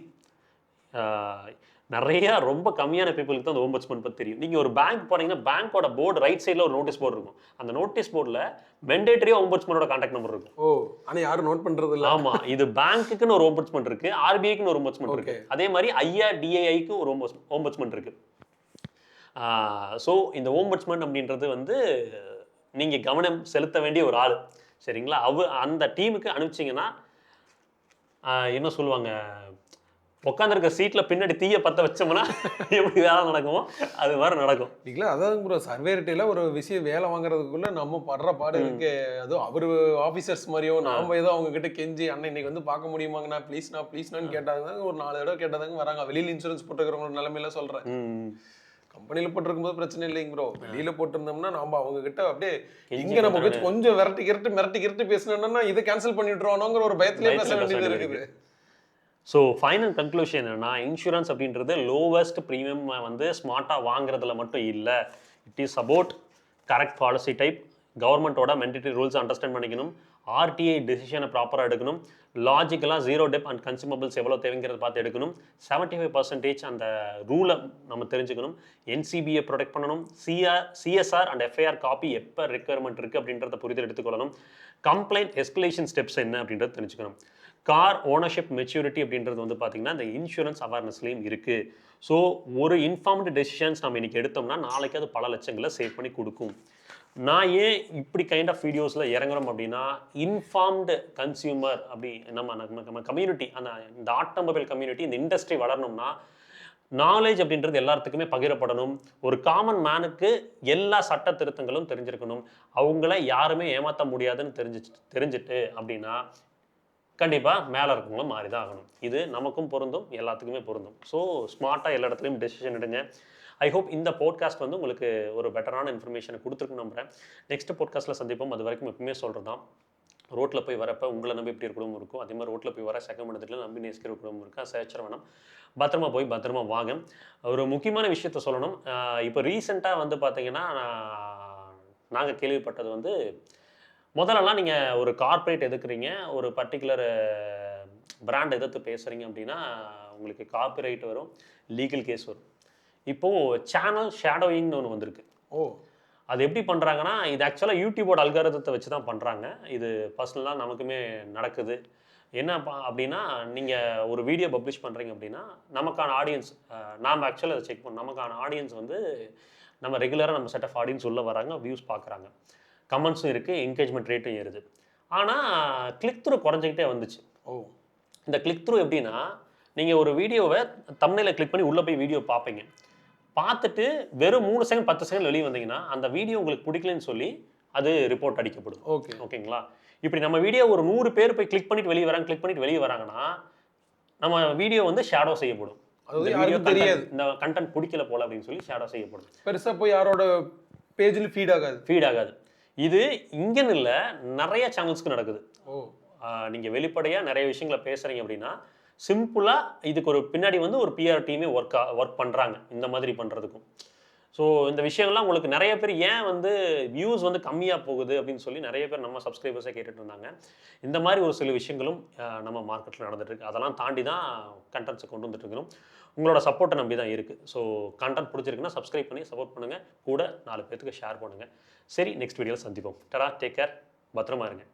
S1: நிறைய ரொம்ப கம்மியான பீப்புளுக்கு தான் அந்த ஓம்பட்ஸ்மன் பற்றி தெரியும். நீங்கள் ஒரு பேங்க் போனீங்கன்னா பேங்கோட போர்டு ரைட் சைடில் ஒரு நோட்டீஸ் போர்டு இருக்கும். அந்த நோட்டீஸ் போர்டில் மெண்டேட்டரியாக ஓம்பட்ஸ்மனோட கான்டாக்ட் நம்பர் இருக்கும்.
S2: ஆனால் யாரும் நோட் பண்ணுறது இல்லை.
S1: ஆமாம், இது பேங்க்குன்னு ஒரு ஓம்பட்ஸ்மன் இருக்குது, RBIக்குன்னு ஒரு ஓம்பட்ஸ்மன் இருக்குது, அதே மாதிரி IRDAIக்கு ஒரு ஓம்பட்ஸ்மன் இருக்குது. ஸோ இந்த ஓம்பட்ஸ்மன் அப்படின்றது வந்து நீங்கள் கவனம் செலுத்த வேண்டிய ஒரு ஆள், சரிங்களா? அந்த டீமுக்கு அனுப்பிச்சிங்கன்னா என்ன சொல்லுவாங்க, உட்காந்துருக்க சீட்டில் பின்னாடி தீய பற்ற வச்சோம்னா எப்படி வேலை நடக்குமோ அது மாதிரி நடக்கும்.
S2: இல்லைங்களா? அதான் ப்ரோ, சர்வேரிட்டியில் ஒரு விஷயம் வேலை வாங்குறதுக்குள்ள நம்ம படுற பாடு இருக்கு. அதுவும் அவர் ஆஃபீஸர்ஸ் மாதிரியோ நாம ஏதோ அவங்க கிட்ட கெஞ்சி அண்ணன் இன்னைக்கு வந்து பார்க்க முடியுமாங்கண்ணா ப்ளீஸ்னான்னு கேட்டாங்க. ஒரு 4 தடவை கேட்டதாங்க வராங்க. வெளியில் இன்சூரன்ஸ் போட்டுக்கிறவங்களோட நிலைமையில சொல்கிறேன். கம்பெனியில் போட்டிருக்கும்போது பிரச்சனை இல்லைங்க ப்ரோ. வெளியில் போட்டிருந்தோம்னா நம்ம அவங்க கிட்ட அப்படியே இங்கே நம்ம கொஞ்சம் மிரட்டி பேசணும்னா இதை கேன்சல் பண்ணிட்டுருவானோங்கிற ஒரு பயத்திலே பேச வேண்டியது இருக்குது.
S1: ஸோ ஃபைனல் கன்க்ளூஷன் என்னன்னா, இன்சூரன்ஸ் அப்படின்றது லோவஸ்ட் ப்ரீமியம் வந்து ஸ்மார்ட்டாக வாங்குறதுல மட்டும் இல்லை. It is about correct policy type, கவர்மெண்ட்டோட மெண்டேட்டரி ரூல்ஸ் அண்டர்ஸ்டாண்ட் பண்ணிக்கணும், RTI டெசிஷனை ப்ராப்பராக எடுக்கணும், லாஜிக்கலாக ஜீரோ டெப் அண்ட் கன்சியூமபிள்ஸ் எவ்வளோ தேவைங்கிறத பார்த்து எடுக்கணும், 75% அந்த ரூலை நம்ம தெரிஞ்சுக்கணும், NCBயை ப்ரொடெக்ட் பண்ணணும், CSR அண்ட் FIR காப்பி எப்போ ரெக்குயர்மெண்ட் இருக்குது அப்படின்றத புரிதல் எடுத்துக்கொள்ளணும், கம்ப்ளைண்ட் எஸ்கலேஷன் ஸ்டெப்ஸ் என்ன அப்படின்றத தெரிஞ்சுக்கணும். கார் ஓனர்ஷிப் மெச்சூரிட்டி அப்படின்றது வந்து பார்த்தீங்கன்னா இந்த இன்சூரன்ஸ் அவேர்னஸ்லேயும் இருக்குது. ஸோ ஒரு இன்ஃபார்ம்டு டெசிஷன்ஸ் நம்ம இன்றைக்கி எடுத்தோம்னா நாளைக்கு அது பல லட்சங்களை சேவ் பண்ணி கொடுக்கும். நான் ஏன் இப்படி கைண்ட் ஆஃப் வீடியோஸில் இறங்குறோம் அப்படின்னா, இன்ஃபார்ம்டு கன்சியூமர் அப்படி நம்ம கம்யூனிட்டி, இந்த ஆட்டோமொபைல் கம்யூனிட்டி, இந்த இண்டஸ்ட்ரி வளரணும்னா நாலேஜ் அப்படின்றது எல்லாத்துக்குமே பகிரப்படணும். ஒரு காமன் மேனுக்கு எல்லா சட்ட திருத்தங்களும் தெரிஞ்சிருக்கணும். அவங்கள யாருமே ஏமாற்ற முடியாதுன்னு தெரிஞ்சுட்டு அப்படின்னா கண்டிப்பாக மேலே இருக்கவங்களும் மாறி தான் ஆகணும். இது நமக்கும் பொருந்தும், எல்லாத்துக்குமே பொருந்தும். ஸோ ஸ்மார்ட்டாக எல்லா இடத்துலையும் டெசிஷன் எடுங்க. ஐ ஹோப் இந்த போட்காஸ்ட் வந்து உங்களுக்கு ஒரு பெட்டரான இன்ஃபர்மேஷனை கொடுத்துருக்குன்னு நம்புகிறேன். நெக்ஸ்ட் போட்காஸ்ட்டில் சந்திப்போம். அது வரைக்கும் எப்பவுமே சொல்கிறது தான், ரோட்டில் போய் வரப்போ உங்களை நம்பி எப்படி இருக்கணும் இருக்கும், அதே மாதிரி ரோட்டில் போய் வர செகண்ட் நம்பி நேசிக்கிற குடும்பம் இருக்கா, சேச்சர வேணும். பத்திரமா போய் பத்திரமா வாங்க. ஒரு முக்கியமான விஷயத்த சொல்லணும். இப்போ ரீசெண்டாக வந்து பார்த்தீங்கன்னா நாங்கள் கேள்விப்பட்டது வந்து, முதல்லலாம் நீங்கள் ஒரு கார்ப்பரேட் எதுக்குறீங்க, ஒரு பர்டிகுலர் பிராண்ட் எதிர்த்து பேசுகிறீங்க அப்படின்னா உங்களுக்கு காப்பிரைட் வரும், லீகல் கேஸ் வரும். இப்போது சேனல் ஷேடோயிங்னு ஒன்று வந்திருக்கு. அது எப்படி பண்ணுறாங்கன்னா, இது ஆக்சுவலாக யூடியூபோட அல்காரிதத்தை வச்சு தான் பண்ணுறாங்க. இது பர்சனலாக நமக்குமே நடக்குது. என்ன அப்படின்னா நீங்கள் ஒரு வீடியோ பப்ளிஷ் பண்ணுறீங்க அப்படின்னா நமக்கான ஆடியன்ஸ் நாம் ஆக்சுவலாக அதை செக் பண்ணோம். நமக்கான ஆடியன்ஸ் வந்து நம்ம ரெகுலராக நம்ம செட் ஆஃப் ஆடியன்ஸ் உள்ளே வராங்க, வியூஸ் பார்க்குறாங்க, கமெண்ட்ஸும் இருக்குது, என்கேஜ்மெண்ட் ரேட்டும் ஏறுது. ஆனால் கிளிக் த்ரூ குறைஞ்சிக்கிட்டே வந்துச்சு.
S2: ஓ.
S1: இந்த கிளிக் த்ரூ எப்படின்னா, நீங்கள் ஒரு வீடியோவை தம்ப்நெயிலை கிளிக் பண்ணி உள்ளே போய் வீடியோ பார்ப்பீங்க. பார்த்துட்டு வெறும் 3 செகண்ட் 10 செகண்ட் வெளியே வந்தீங்கன்னா அந்த வீடியோ உங்களுக்கு பிடிக்கலன்னு சொல்லி அது ரிப்போர்ட் அடிக்கப்படும்.
S2: ஓகே.
S1: ஓகேங்களா? இப்படி நம்ம வீடியோ ஒரு 100 பேர் போய் கிளிக் பண்ணிட்டு வெளியே வராங்க, கிளிக் பண்ணிட்டு வெளியே வராங்கன்னா நம்ம வீடியோ வந்து ஷேடோ செய்யப்படும்.
S2: அது யாருக்கும் தெரியாது.
S1: இந்த கண்டென்ட் பிடிக்கல போல அப்படின்னு சொல்லி ஷேடோ செய்யப்படும்.
S2: பெருசா போய் யாரோட பேஜில் ஃபீட் ஆகாது.
S1: இது இங்கன்னு இல்லை, நிறைய சேனல்ஸ்க்கு நடக்குது.
S2: ஓ.
S1: நீங்கள் வெளிப்படையாக நிறைய விஷயங்களை பேசுகிறீங்க அப்படின்னா சிம்பிளாக இதுக்கு ஒரு பின்னாடி வந்து ஒரு பிஆர் டீமே ஒர்க் பண்ணுறாங்க இந்த மாதிரி பண்ணுறதுக்கும். ஸோ இந்த விஷயங்கள்லாம் உங்களுக்கு நிறைய பேர் ஏன் வந்து வியூஸ் வந்து கம்மியாக போகுது அப்படின்னு சொல்லி நிறைய பேர் நம்ம சப்ஸ்கிரைபர்ஸை கேட்டுட்டு இருந்தாங்க. இந்த மாதிரி ஒரு சில விஷயங்களும் நம்ம மார்க்கெட்டில் நடந்துட்டுருக்கு. அதெல்லாம் தாண்டி தான் கண்டென்ட்ஸை கொண்டு வந்துட்டு இருக்கிறோம். உங்களோட சப்போர்ட்டை நம்பி தான் இருக்குது. ஸோ கண்டென்ட் பிடிச்சிருக்குன்னா சப்ஸ்கிரைப் பண்ணி சப்போர்ட் பண்ணுங்கள், கூட 4 பேர்த்துக்கு ஷேர் பண்ணுங்கள். சரி, நெக்ஸ்ட் வீடியோவில் சந்திப்போம். டடா, டேக் கேர், பத்திரமா இருங்க.